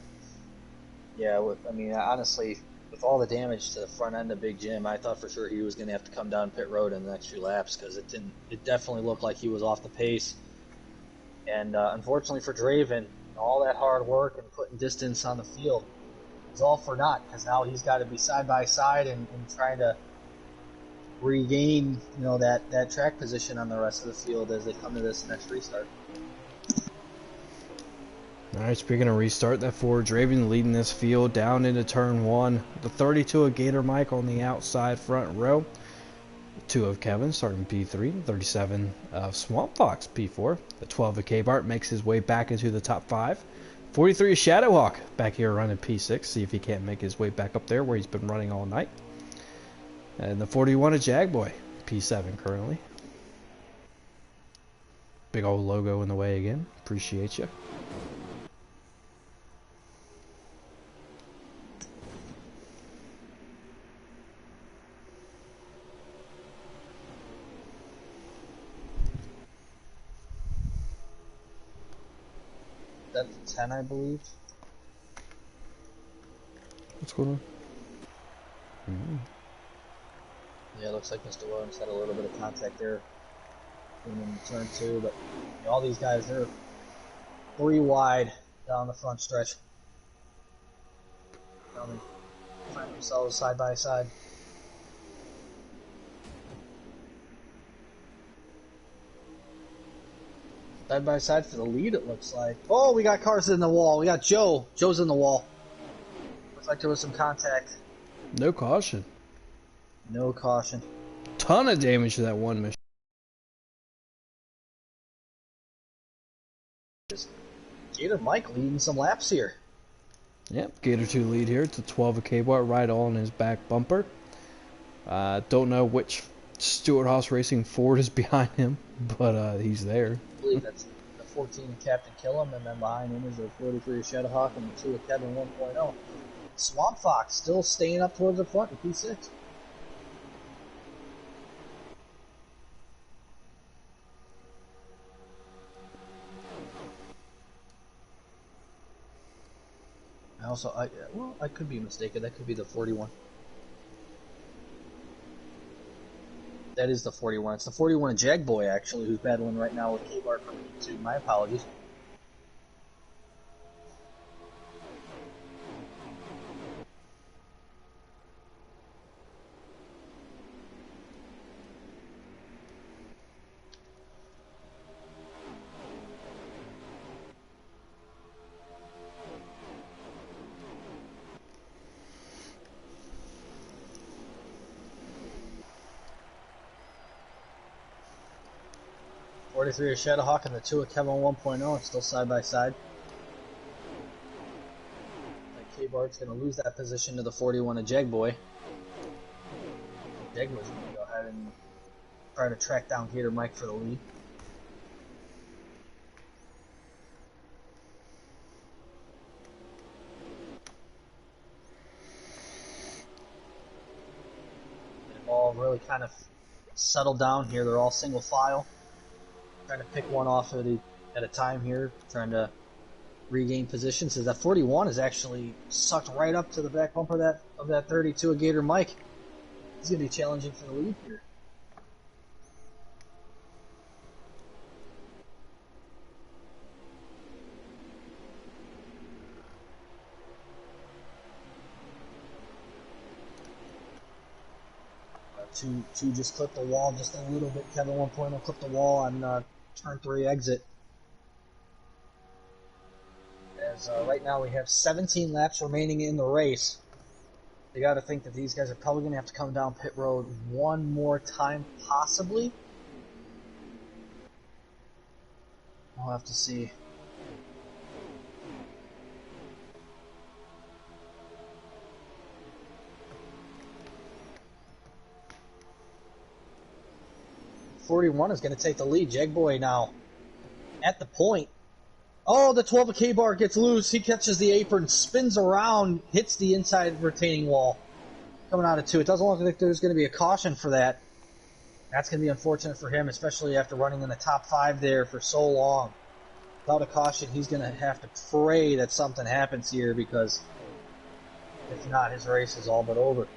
yeah, honestly, with all the damage to the front end of Big Jim, I thought for sure he was going to have to come down pit road in the next few laps because it definitely looked like he was off the pace. And unfortunately for Draven, all that hard work and putting distance on the field is all for naught because now he's got to be side by side and trying to regain, you know, that track position on the rest of the field as they come to this next restart. All right, speaking of restart, that 4 Draven leading this field down into turn 1. The 32 of Gator Mike on the outside front row. 2 of Kevin starting P3, 37 of Swamp Fox P4. The 12 of K-Bart makes his way back into the top 5. 43 of Shadowhawk back here running P6. See if he can't make his way back up there where he's been running all night. And the 41 of Jagboy, P7 currently. Big old logo in the way again. Appreciate you. That's 10, I believe. What's going on? Yeah, it looks like Mr. Williams had a little bit of contact there in turn 2, but you know, all these guys, they're 3 wide down the front stretch. Now they find themselves side by side. Side by side for the lead, it looks like. Oh, we got cars in the wall. We got Joe. Joe's in the wall. Looks like there was some contact. No caution. No caution. Ton of damage to that one mission. Gator Mike leading some laps here. Yep, Gator 2 lead here. It's a 12 of K-Bar right on his back bumper. Don't know which Stewart Haas Racing Ford is behind him, but he's there. I believe that's the 14 of Captain Killam, and then behind him is the 43 of Shadowhawk and the 2 of Kevin 1.0. Swamp Fox still staying up towards the front in P6. I could be mistaken. That could be the 41. That is the 41. It's the 41 of Jagboy, actually, who's battling right now with K-Bar from P2. My apologies. Three of Shadowhawk and the 2 of Kevin 1.0. It's still side by side. K-Bart's going to lose that position to the 41 of Jagboy. Jagboy's going to go ahead and try to track down Gator Mike for the lead. They've all really kind of settled down here. They're all single file. Trying to pick one off at a time here, trying to regain position. So that 41 is actually sucked right up to the back bumper of that 32 of Gator Mike. He's going to be challenging for the lead here. Two just clipped the wall just a little bit. Kevin 1.0 clipped the wall on turn 3 exit. As right now we have 17 laps remaining in the race. You got to think that these guys are probably going to have to come down pit road one more time, possibly. We'll have to see. .41 is going to take the lead. Jagboy now at the point. Oh, the 12 of K-Bar gets loose. He catches the apron, spins around, hits the inside retaining wall. Coming out of 2. It doesn't look like there's going to be a caution for that. That's going to be unfortunate for him, especially after running in the top 5 there for so long. Without a caution, he's going to have to pray that something happens here, because if not, his race is all but over.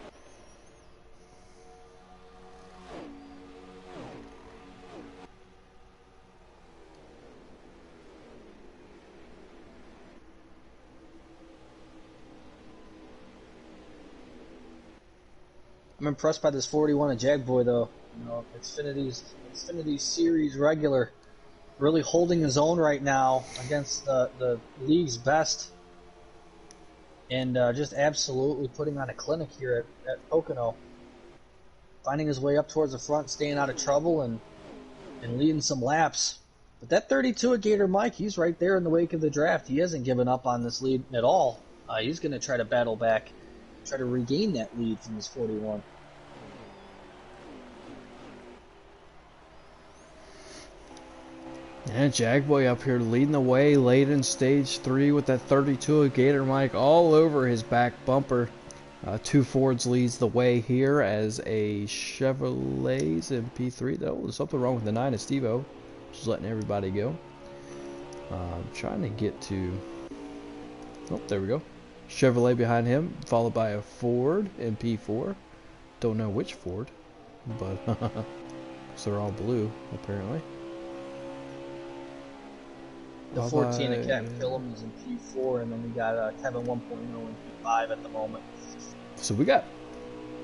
I'm impressed by this 41 of Jagboy, though. You know, Xfinity Series regular, really holding his own right now against the league's best, and just absolutely putting on a clinic here at Pocono. Finding his way up towards the front, staying out of trouble, and leading some laps. But that 32 of Gator Mike, he's right there in the wake of the draft. He hasn't given up on this lead at all. He's going to try to battle back, try to regain that lead from his 41. And Jagboy up here leading the way late in stage 3 with that 32 of Gator Mike all over his back bumper. 2 Fords leads the way here as a Chevrolet's in P3. Though there's something wrong with the 9 of Steve-O. Just letting everybody go. I'm trying to get to... Oh, there we go. Chevrolet behind him, followed by a Ford in P4. Don't know which Ford, but so they're all blue apparently. The 14 of Captain Killam is in P4, and then we got Kevin 1.0 in P5 at the moment. So we got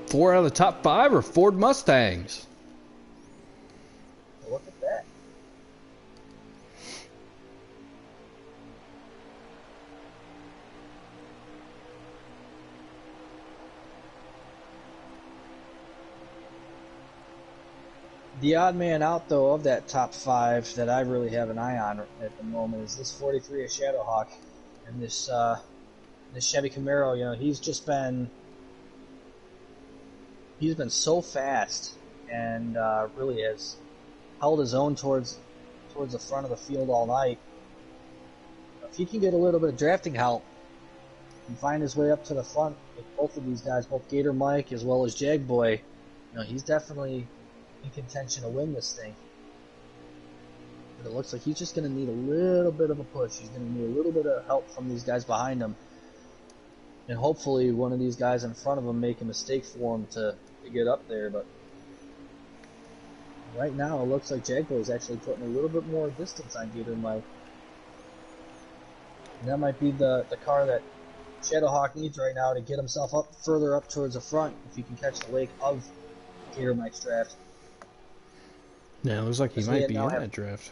4 out of the top 5 are Ford Mustangs. Look at that. The odd man out, though, of that top 5 that I really have an eye on at the moment is this 43 of Shadowhawk and this the Chevy Camaro, you know, he's been so fast and really has held his own towards the front of the field all night. If he can get a little bit of drafting help and find his way up to the front with both of these guys, both Gator Mike as well as Jag Boy, you know, he's definitely in contention to win this thing. But it looks like he's just going to need a little bit of a push. He's going to need a little bit of help from these guys behind him. And hopefully one of these guys in front of him make a mistake for him to get up there. But right now it looks like Jag Boy is actually putting a little bit more distance on Gator Mike. And that might be the car that Shadowhawk needs right now to get himself up further up towards the front if he can catch the wake of Gator Mike's draft. Yeah, it looks like he might be in that draft.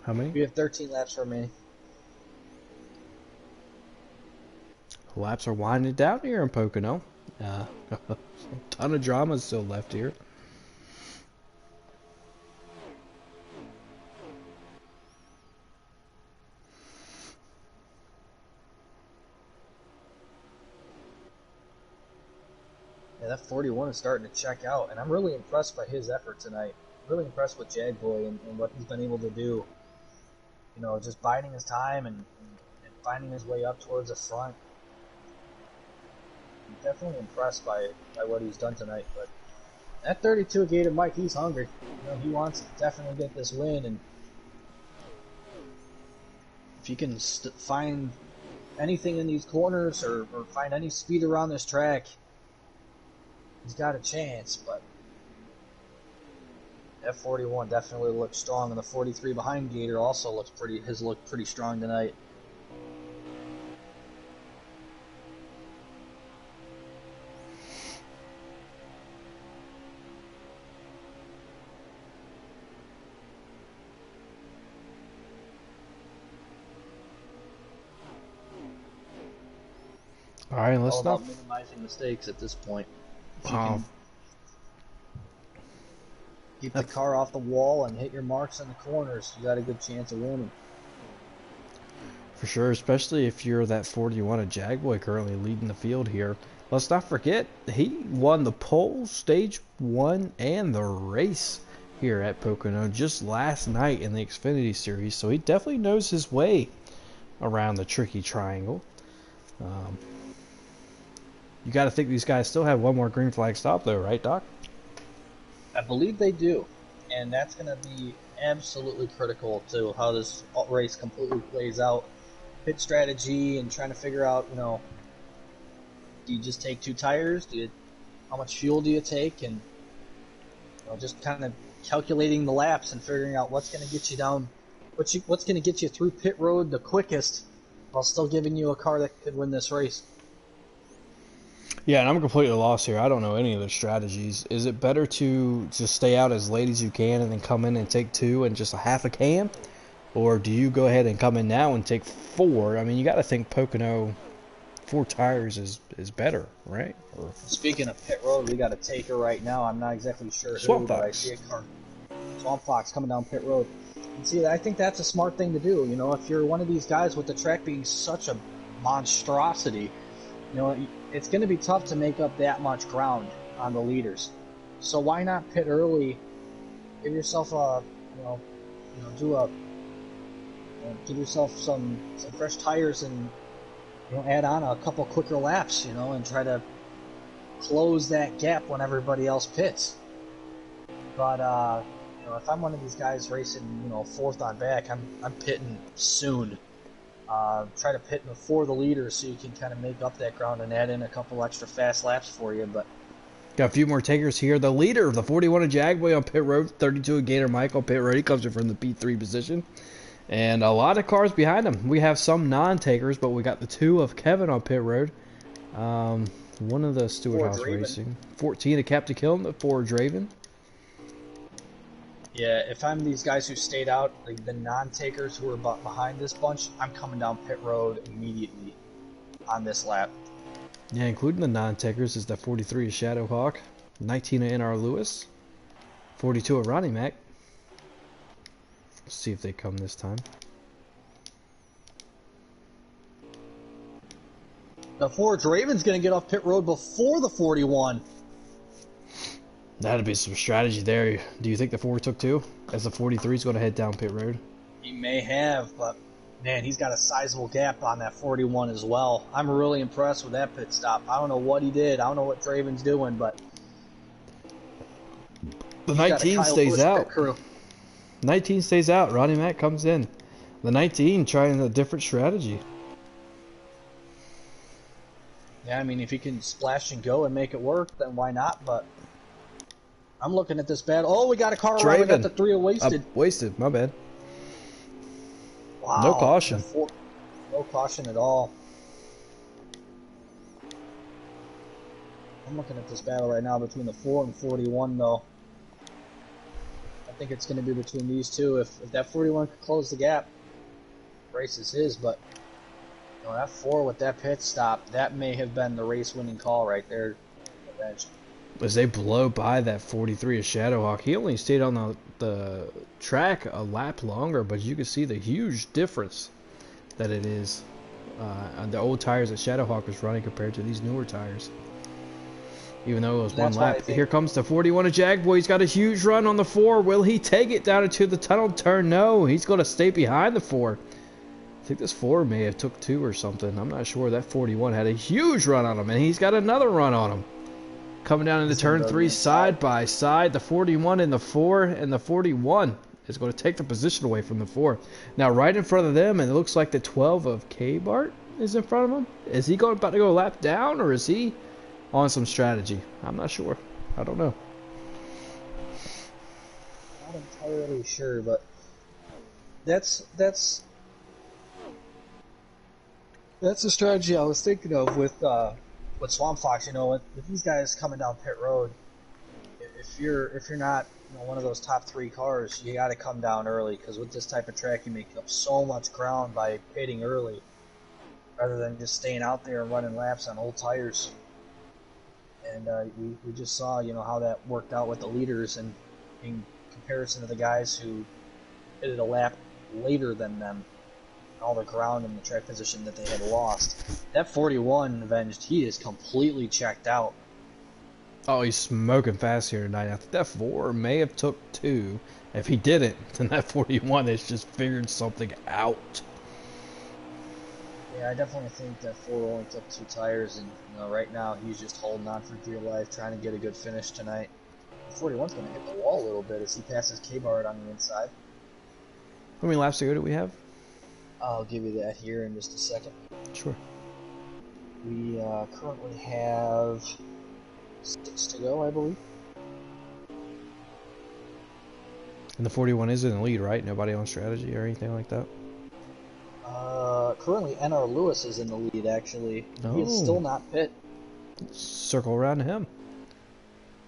How many? We have 13 laps remaining. Laps are winding down here in Pocono. A ton of drama still left here. Yeah, that 41 is starting to check out, and I'm really impressed by his effort tonight. Really impressed with Jag Boy and what he's been able to do. You know, just biding his time and finding his way up towards the front. I'm definitely impressed by what he's done tonight. But that 32 Gator Mike, he's hungry. You know, he wants to definitely get this win, and if he can find anything in these corners or find any speed around this track, he's got a chance. But F41 definitely looks strong, and the 43 behind Gator also has looked pretty strong tonight. All right, let's all about not minimizing mistakes at this point. Keep the car off the wall and hit your marks in the corners, you got a good chance of winning. For sure, especially if you're that 41 of Jagboy currently leading the field here. Let's not forget, he won the pole, stage 1, and the race here at Pocono just last night in the Xfinity series, so he definitely knows his way around the tricky triangle. You got to think these guys still have one more green flag stop though, right, Doc? I believe they do, and that's going to be absolutely critical to how this race completely plays out. Pit strategy and trying to figure out, you know, do you just take 2 tires? How much fuel do you take? And you know, just kind of calculating the laps and figuring out what's going to get you down, what's going to get you through pit road the quickest, while still giving you a car that could win this race. Yeah, and I'm completely lost here. I don't know any of their strategies. Is it better to just stay out as late as you can and then come in and take 2 and just a half a can? Or do you go ahead and come in now and take 4? I mean, you got to think Pocono 4 tires is better, right? Or Speaking of pit road, we got a taker right now. I'm not exactly sure Swamp who, but I Fox. see a car. Swamp Fox coming down pit road. And see, I think that's a smart thing to do. You know, if you're one of these guys with the track being such a monstrosity, you know, it's going to be tough to make up that much ground on the leaders. So why not pit early? Give yourself give yourself some fresh tires and add on a couple quicker laps, and try to close that gap when everybody else pits. But if I'm one of these guys racing, 4th on back, I'm pitting soon. Try to pit before the leaders so you can kind of make up that ground and add in a couple extra fast laps for you. But got a few more takers here. The leader of the 41 of Jagway on pit road, 32 of Gator Mike on pit road. He comes in from the P3 position. And a lot of cars behind him. We have some non-takers, but we got the 2 of Kevin on pit road. One of the Stewart House Racing. 14 of Captain Killen, the 4 of Draven. Yeah, if I'm these guys who stayed out, like the non-takers who are behind this bunch, I'm coming down pit road immediately on this lap. Yeah, including the non-takers is the 43 of Shadowhawk, 19 of NR Lewis, 42 of Ronnie Mac. Let's see if they come this time. The Ford Raven's going to get off pit road before the 41. That'd be some strategy there. Do you think the 4 took 2? As the 43 is going to head down pit road? He may have, but man, he's got a sizable gap on that 41 as well. I'm really impressed with that pit stop. I don't know what he did. I don't know what Draven's doing, but the 19 stays out. 19 stays out. Ronnie Mack comes in. The 19 trying a different strategy. Yeah, I mean, if he can splash and go and make it work, then why not? But I'm looking at this battle. Oh, we got a car around. We got the 3 wasted. Wasted. My bad. Wow. No caution. No caution at all. I'm looking at this battle right now between the 4 and 41, though. I think it's going to be between these two. If that 41 could close the gap, race is his. But you know, that 4 with that pit stop, that may have been the race-winning call right there. As they blow by that 43 of Shadowhawk, he only stayed on the track a lap longer, but you can see the huge difference that it is on the old tires that Shadowhawk was running compared to these newer tires. Even though it was one lap. Here comes the 41 of Jagboy. He's got a huge run on the 4. Will he take it down into the tunnel turn? No, he's going to stay behind the 4. I think this 4 may have took 2 or something. I'm not sure. That 41 had a huge run on him, and he's got another run on him. Coming down into turn 3 side by side. The 41 and the 4, and the 41 is going to take the position away from the 4. Now right in front of them, and it looks like the 12 of K-Bart is in front of him. Is he about to go a lap down, or is he on some strategy? I'm not sure. I don't know. Not entirely sure, but that's the strategy I was thinking of with Swamp Fox. You know, with these guys coming down pit road, if you're not, you know, one of those top 3 cars, you got to come down early, because with this type of track, you make up so much ground by pitting early, rather than just staying out there and running laps on old tires. And we just saw, you know, how that worked out with the leaders, and in comparison to the guys who pitted a lap later than them, all the ground and the track position that they had lost. That 41 Avenged, he is completely checked out. Oh, he's smoking fast here tonight. I think that 4 may have took 2. If he didn't, then that 41 has just figured something out. Yeah, I definitely think that 4 only took 2 tires, and you know, right now he's just holding on for dear life, trying to get a good finish tonight. 41's going to hit the wall a little bit as he passes K-Bart on the inside. How many laps to go do we have? I'll give you that here in just a second. Sure. We currently have 6 to go, I believe. And the 41 is in the lead, right? Nobody on strategy or anything like that? Currently NR Lewis is in the lead, actually. Oh. He is still not pit. Circle around to him.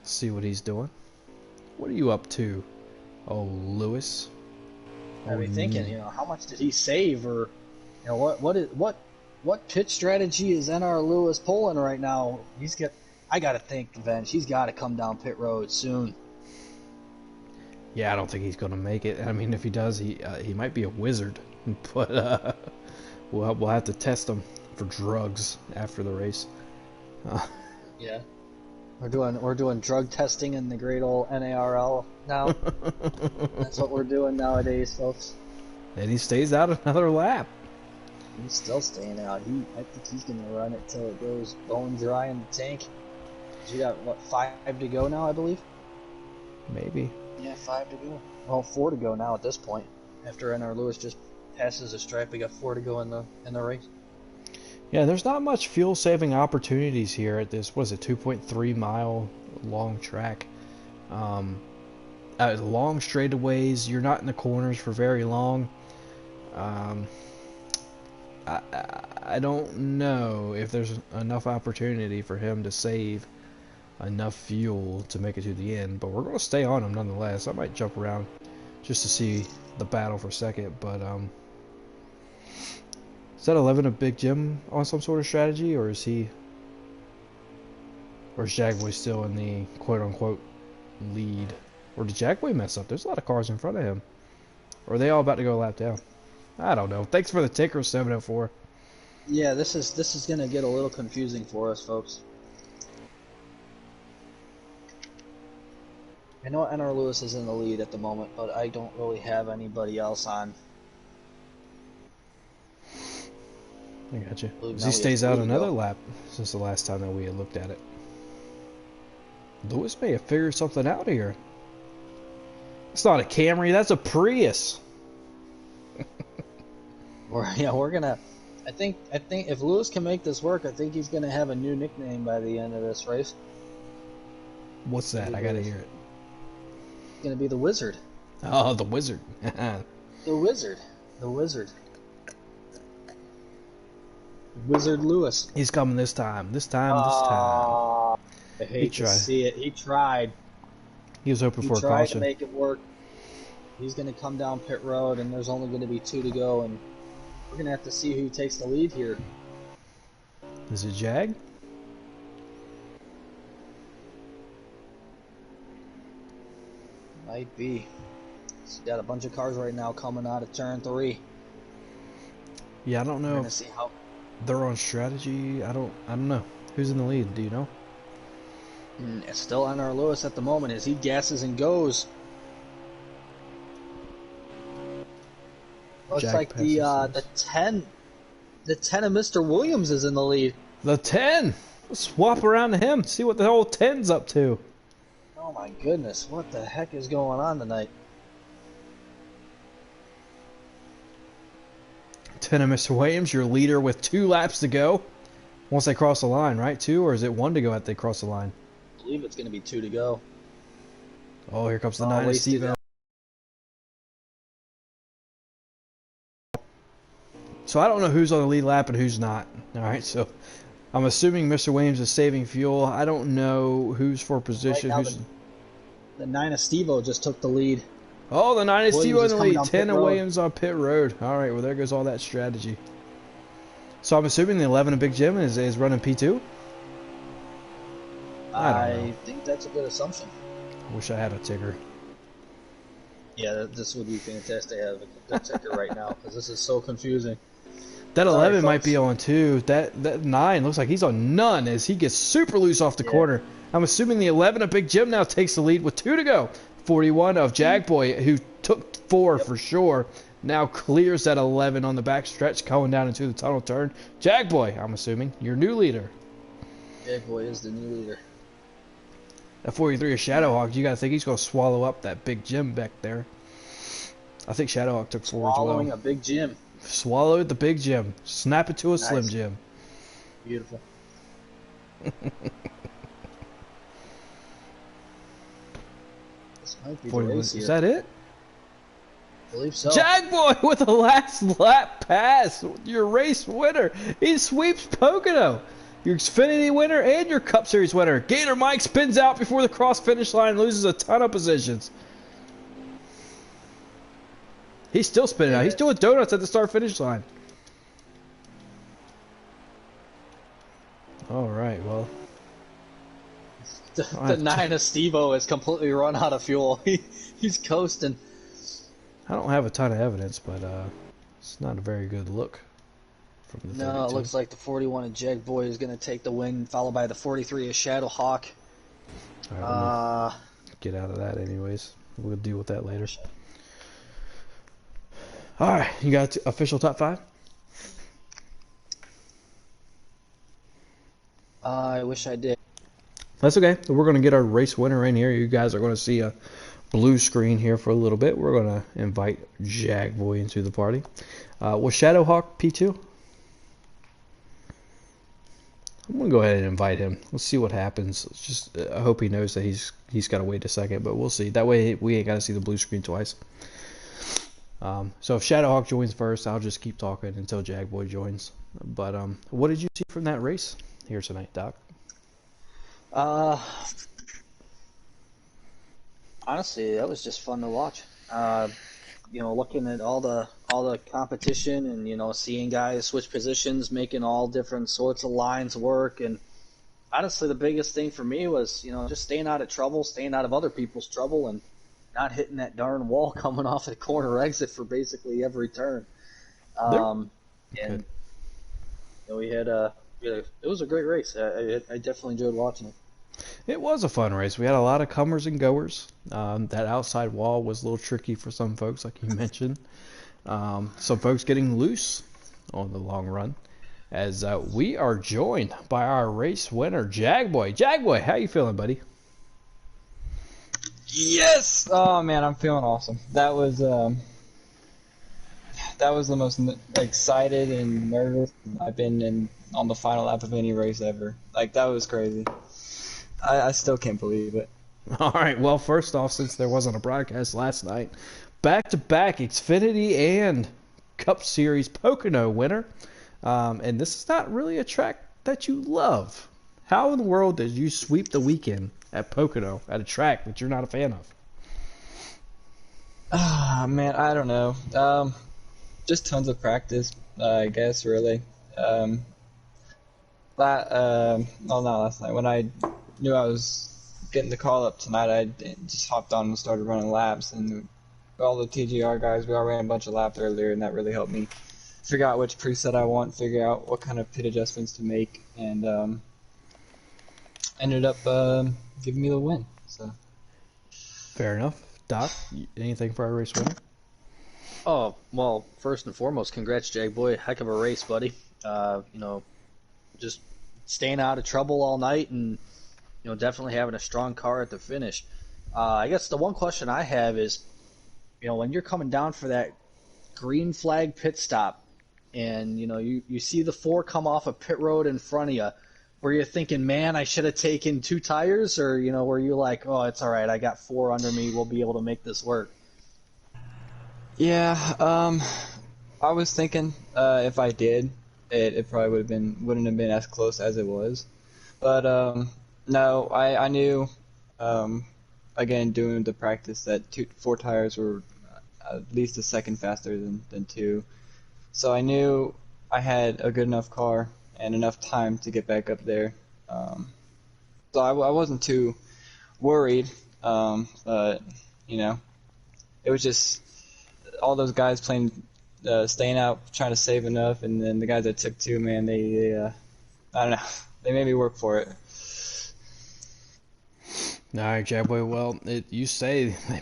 See what he's doing. What are you up to? Oh, Lewis. I'd be thinking, you know, how much did he save, or you know, what pit strategy is NR Lewis pulling right now? I gotta think, Venge, he's got to come down pit road soon. Yeah, I don't think he's gonna make it. I mean, if he does, he might be a wizard, but we'll have to test him for drugs after the race. Yeah, we're doing drug testing in the great old NARL now. That's what we're doing nowadays, folks. And he stays out another lap. He's still staying out. I think he's gonna run it till it goes bone dry in the tank. You got what, 5 to go now, I believe. Maybe. Yeah, 5 to go. Well, 4 to go now at this point. After NR Lewis just passes a stripe, we got 4 to go in the race. Yeah, there's not much fuel saving opportunities here at this, what is it, 2.3 mile long track. Long straightaways, you're not in the corners for very long. I don't know if there's enough opportunity for him to save enough fuel to make it to the end, but we're going to stay on him nonetheless. I might jump around just to see the battle for a second, but is that 11 of Big Jim on some sort of strategy, or is Jagboy still in the quote-unquote lead? Or did Jagboy mess up? There's a lot of cars in front of him. Or are they all about to go a lap down? I don't know. Thanks for the ticker, 704. Yeah, this is gonna get a little confusing for us, folks. I know NR Lewis is in the lead at the moment, but I don't really have anybody else on. I got you. I believe He now we have stays out 3 to another go. lap since the last time that we had looked at it. Lewis may have figured something out here. It's not a Camry, that's a Prius. We're gonna. I think if Lewis can make this work, I think he's gonna have a new nickname by the end of this race. What's that? I gotta hear it. It's gonna be the Wizard. Oh, the Wizard. The Wizard. The Wizard. Wizard Lewis. He's coming this time. This time. I hate to tried. see it. He tried. He was hoping for a tried to caution. make it work. He's going to come down pit road, and there's only going to be 2 to go, and we're going to have to see who takes the lead here. Is it Jag? Might be. He's got a bunch of cars right now coming out of turn 3. Yeah, I don't know. We're going to see how. They're on strategy. I don't know. Who's in the lead? Do you know? It's still NR Lewis at the moment as he gasses and goes. Looks Jack like the 10 of Mr. Williams is in the lead. The 10. Let's swap around to him. See what the whole 10's up to. Oh my goodness, what the heck is going on tonight? 10 of Mr. Williams, your leader with 2 laps to go. Once they cross the line, right? 2, or is it 1 to go after they cross the line? I believe it's going to be 2 to go. Oh, here comes the 9 of Steve. So I don't know who's on the lead lap and who's not. All right, so I'm assuming Mr. Williams is saving fuel. I don't know who's for position. Right now, the 9 of Steve-O just took the lead. Oh, the 9 is Steve-O in the lead. 10 of road. Williams on pit road. All right, well, there goes all that strategy. So I'm assuming the 11 of Big Jim is running P2? I think that's a good assumption. Wish I had a ticker. Yeah, this would be fantastic to have a ticker right now because this is so confusing. That 11 might be on 2. That 9 looks like he's on none as he gets super loose off the corner. I'm assuming the 11 of Big Jim now takes the lead with 2 to go. 41 of Jagboy, who took 4 for sure, now clears that 11 on the back stretch going down into the tunnel turn. Jagboy, I'm assuming, your new leader. Jagboy is the new leader. At 43 of Shadowhawk, you got to think he's going to swallow up that Big Jim back there. I think Shadowhawk took 4 as well. Swallowing a Big Jim. Swallowed the Big Jim. Snap it to a Slim Jim. Beautiful. This might be the race here. Is that it? I believe so. Jagboy with a last lap pass. Your race winner. He sweeps Pocono. Your Xfinity winner and your Cup Series winner. Gator Mike spins out before the cross finish line and loses a ton of positions. He's still spinning out. He's doing donuts at the start finish line. All right, well. The 9 of Steve-O is completely run out of fuel. He's coasting. I don't have a ton of evidence, but it's not a very good look from the 32. No, it looks like the 41 of Jagboy is going to take the win, followed by the 43 of Shadowhawk. All right, get out of that anyways. We'll deal with that later. All right, you got official top 5? I wish I did. That's okay. We're going to get our race winner in here. You guys are going to see a blue screen here for a little bit. We're going to invite Jagboy into the party. Was Shadowhawk P2? I'm going to go ahead and invite him. Let's see what happens. Just I hope he knows that he's got to wait a second, but we'll see. That way we ain't got to see the blue screen twice. So if Shadowhawk joins first, I'll just keep talking until Jagboy joins. But what did you see from that race here tonight, Doc? Honestly, that was just fun to watch. Looking at all the competition and seeing guys switch positions, making all different sorts of lines work. And honestly, the biggest thing for me was just staying out of trouble, staying out of other people's trouble, and not hitting that darn wall coming off the corner exit for basically every turn. And we had it was a great race. I definitely enjoyed watching it. It was a fun race. We had a lot of comers and goers. That outside wall was a little tricky for some folks, like you mentioned. Some folks getting loose on the long run. As we are joined by our race winner, Jagboy. Jagboy, how you feeling, buddy? Yes! Oh man, I'm feeling awesome. That was the most excited and nervous I've been in on the final lap of any race ever. Like that was crazy. I still can't believe it. All right. Well, first off, since there wasn't a broadcast last night, back-to-back Xfinity and Cup Series Pocono winner. And this is not really a track that you love. How in the world did you sweep the weekend at Pocono at a track that you're not a fan of? Ah man, I don't know. Just tons of practice, I guess. Really. Not last night. When I knew I was getting the call up tonight, I just hopped on and started running laps. And all the TGR guys, we all ran a bunch of laps earlier, and that really helped me figure out which preset I want, figure out what kind of pit adjustments to make, and ended up giving me the win. So. Fair enough. Doc, anything for our race winner? Oh, well, first and foremost, congrats, Jagboy. Heck of a race, buddy. Just staying out of trouble all night and, definitely having a strong car at the finish. I guess the one question I have is, when you're coming down for that green flag pit stop and, you see the 4 come off a pit road in front of you, were you thinking, man, I should have taken 2 tires? Or, were you like, oh, it's all right, I got 4 under me, we'll be able to make this work? Yeah, I was thinking if I did, it probably wouldn't have been as close as it was. But no, I knew, again, doing the practice that 4 tires were at least a second faster than 2. So I knew I had a good enough car and enough time to get back up there. So I wasn't too worried, but, it was just all those guys staying out, trying to save enough, and then the guys that took 2, man, they I don't know, they made me work for it. All right, Jabboy. Well, you say they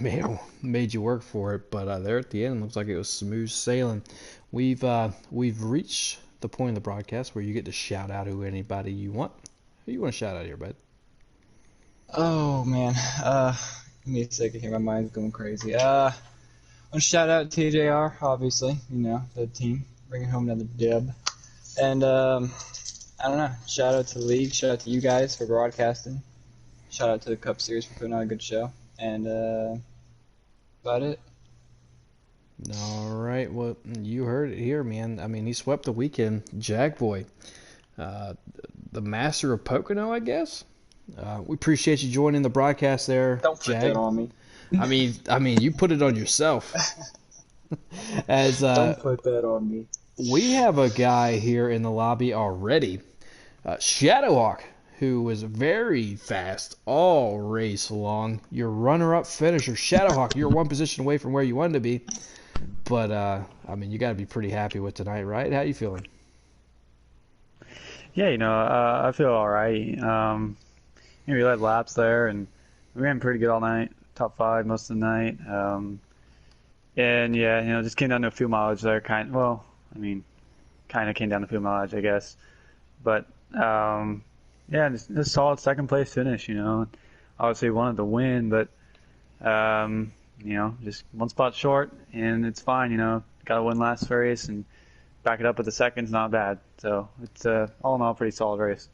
made you work for it, but there at the end, it looks like it was smooth sailing. We've reached the point of the broadcast where you get to shout out anybody you want. Who you want to shout out here, bud? Oh man, give me a second here. My mind's going crazy. I want to shout out TJR, obviously. The team bringing home another dub, and I don't know. Shout out to the league. Shout out to you guys for broadcasting. Shout out to the Cup Series for putting on a good show. And about it. All right. Well, you heard it here, man. I mean, he swept the weekend. Jagboy, the master of Pocono, I guess. We appreciate you joining the broadcast there, Don't put that on me. I mean, you put it on yourself. Don't put that on me. We have a guy here in the lobby already, Shadowhawk, who was very fast all race long. Your runner-up finisher, Shadowhawk. You're one position away from where you wanted to be, but you got to be pretty happy with tonight, right? How you feeling? Yeah, I feel all right. We led laps there, and we ran pretty good all night. Top 5 most of the night. And yeah, just came down to a fuel mileage there. Kind of came down to fuel mileage, I guess. But yeah, just a solid second place finish. Obviously wanted to win, but just one spot short, and it's fine. Got to win last race and back it up with the second's not bad. So it's all in all pretty solid race.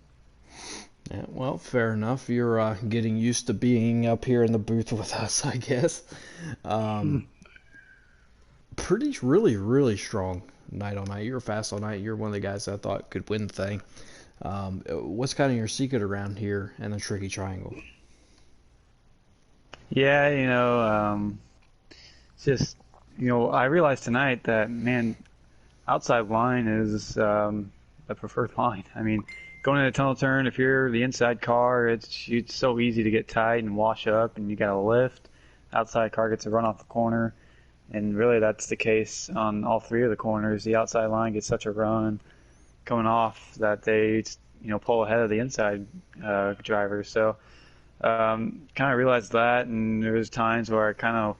Yeah, well, fair enough. You're getting used to being up here in the booth with us, I guess. Really, really strong night all night. You were fast all night. You're one of the guys I thought could win the thing. What's kind of your secret around here in the tricky triangle? Yeah, just, I realized tonight that, man, outside line is a preferred line. I mean, going into a tunnel turn, if you're the inside car, it's so easy to get tight and wash up, and you got to lift. Outside car gets a run off the corner, and really that's the case on all 3 of the corners. The outside line gets such a run. coming off that they pull ahead of the inside drivers. So kind of realized that, and there was times where I kind of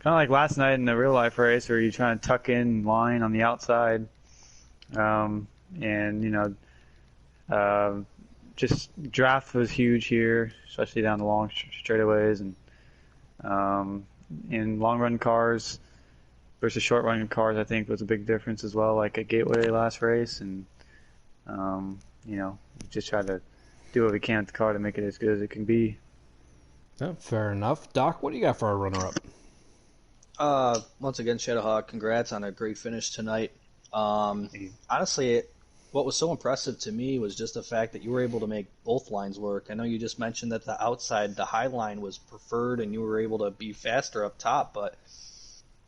like last night in the real life race where you're trying to tuck in line on the outside, and just draft was huge here, especially down the long straightaways, and in long run cars versus short run cars, I think was a big difference as well. Like at Gateway last race, and just try to do what we can with the car to make it as good as it can be. Yeah, fair enough. Doc, what do you got for our runner-up? Once again, Shadowhawk, congrats on a great finish tonight. Honestly, what was so impressive to me was just the fact that you were able to make both lines work. I know you just mentioned that the outside, the high line was preferred, and you were able to be faster up top. But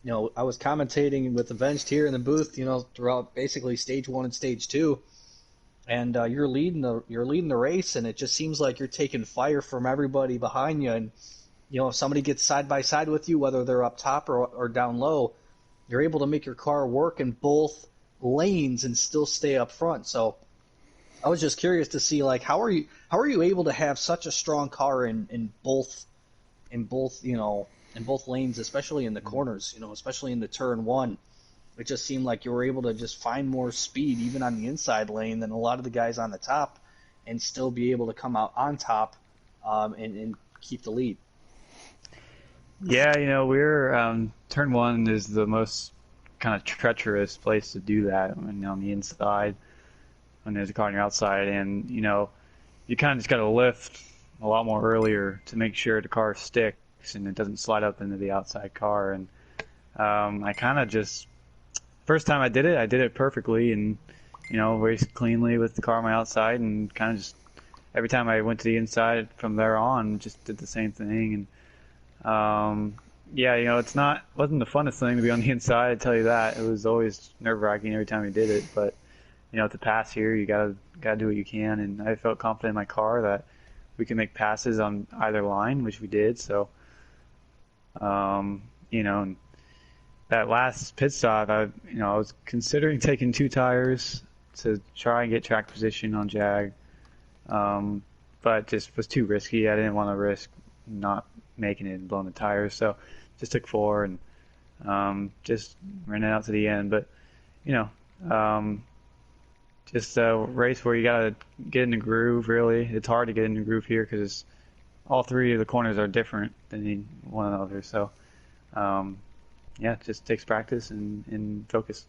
I was commentating with Avenged here in the booth, throughout basically stage 1 and stage 2, and you're leading the race, and it just seems like you're taking fire from everybody behind you. And if somebody gets side by side with you, whether they're up top or down low, you're able to make your car work in both lanes and still stay up front. So I was just curious to see, like, how are you able to have such a strong car in both lanes, especially in the corners, especially in the turn 1. It just seemed like you were able to just find more speed even on the inside lane than a lot of the guys on the top, and still be able to come out on top and keep the lead. Yeah, we're turn 1 is the most kind of treacherous place to do that when on the inside, when there's a car on your outside, and you kind of just got to lift a lot more earlier to make sure the car sticks and it doesn't slide up into the outside car. And I kind of just, first time I did it perfectly, and raced cleanly with the car on my outside, and kind of just every time I went to the inside from there on, just did the same thing. And wasn't the funnest thing to be on the inside, I tell you that. It was always nerve-wracking every time you did it, but to pass here, you gotta do what you can, and I felt confident in my car that we can make passes on either line, which we did. So and that last pit stop, I was considering taking 2 tires to try and get track position on Jag, but just was too risky. I didn't want to risk not making it and blowing the tires, so just took 4 and just ran it out to the end. But just a race where you gotta get in the groove. Really, it's hard to get in the groove here because all 3 of the corners are different than one another. So it just takes practice and focus.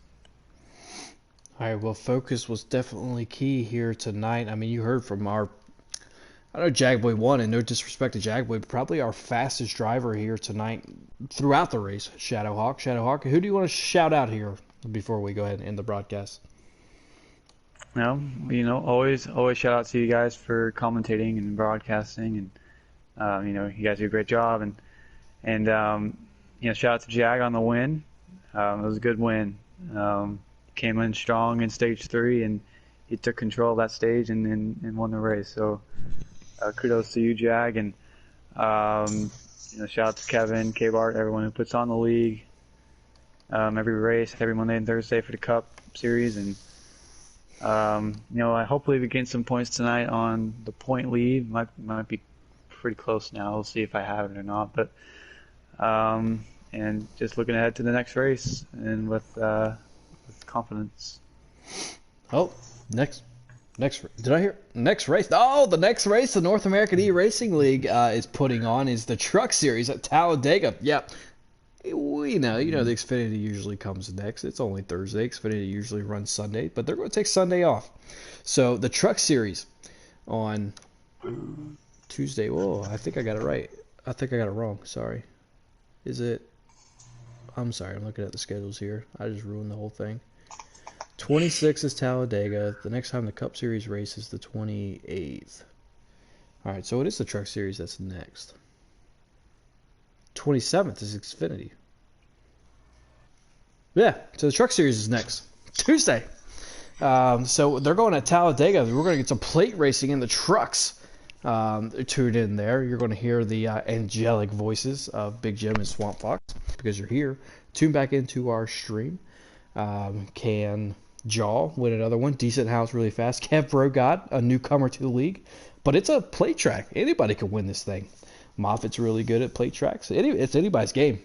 All right, well, focus was definitely key here tonight. I mean, you heard from I know Jagboy won, and no disrespect to Jagboy, probably our fastest driver here tonight throughout the race, Shadowhawk. Shadowhawk, who do you want to shout out here before we go ahead and end the broadcast? Always shout out to you guys for commentating and broadcasting, and you guys do a great job, and shout out to Jag on the win. It was a good win. Came in strong in stage 3, and he took control of that stage and won the race. So kudos to you, Jag, and shout out to Kevin, K-Bart, everyone who puts on the league every race, every Monday and Thursday for the Cup Series. And I hopefully we gain some points tonight on the point lead. Might be pretty close now. We'll see if I have it or not. But and just looking ahead to the next race and with confidence. Oh, next did I hear next race? Oh, the next race the North American eRacing League is putting on is the Truck Series at Talladega. Yep. We know, the Xfinity usually comes next. It's only Thursday. Xfinity usually runs Sunday, but they're going to take Sunday off. So the Truck Series on Tuesday. Whoa, I think I got it right. I think I got it wrong. Sorry. Is it? I'm sorry. I'm looking at the schedules here. I just ruined the whole thing. 26 is Talladega. The next time the Cup Series race is the 28th. All right, so it is the Truck Series that's next. 27th is Xfinity. Yeah, so the Truck Series is next Tuesday. So they're going to Talladega. We're going to get some plate racing in the trucks. Tuned in there. You're going to hear the angelic voices of Big Jim and Swamp Fox because you're here. Tune back into our stream. Can Jaw win another one. Decent house, really fast. Kev Brogott, a newcomer to the league. But it's a plate track. Anybody can win this thing. Moffitt's really good at plate tracks. It's anybody's game,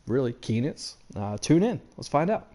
really. Keenitz. Tune in. Let's find out.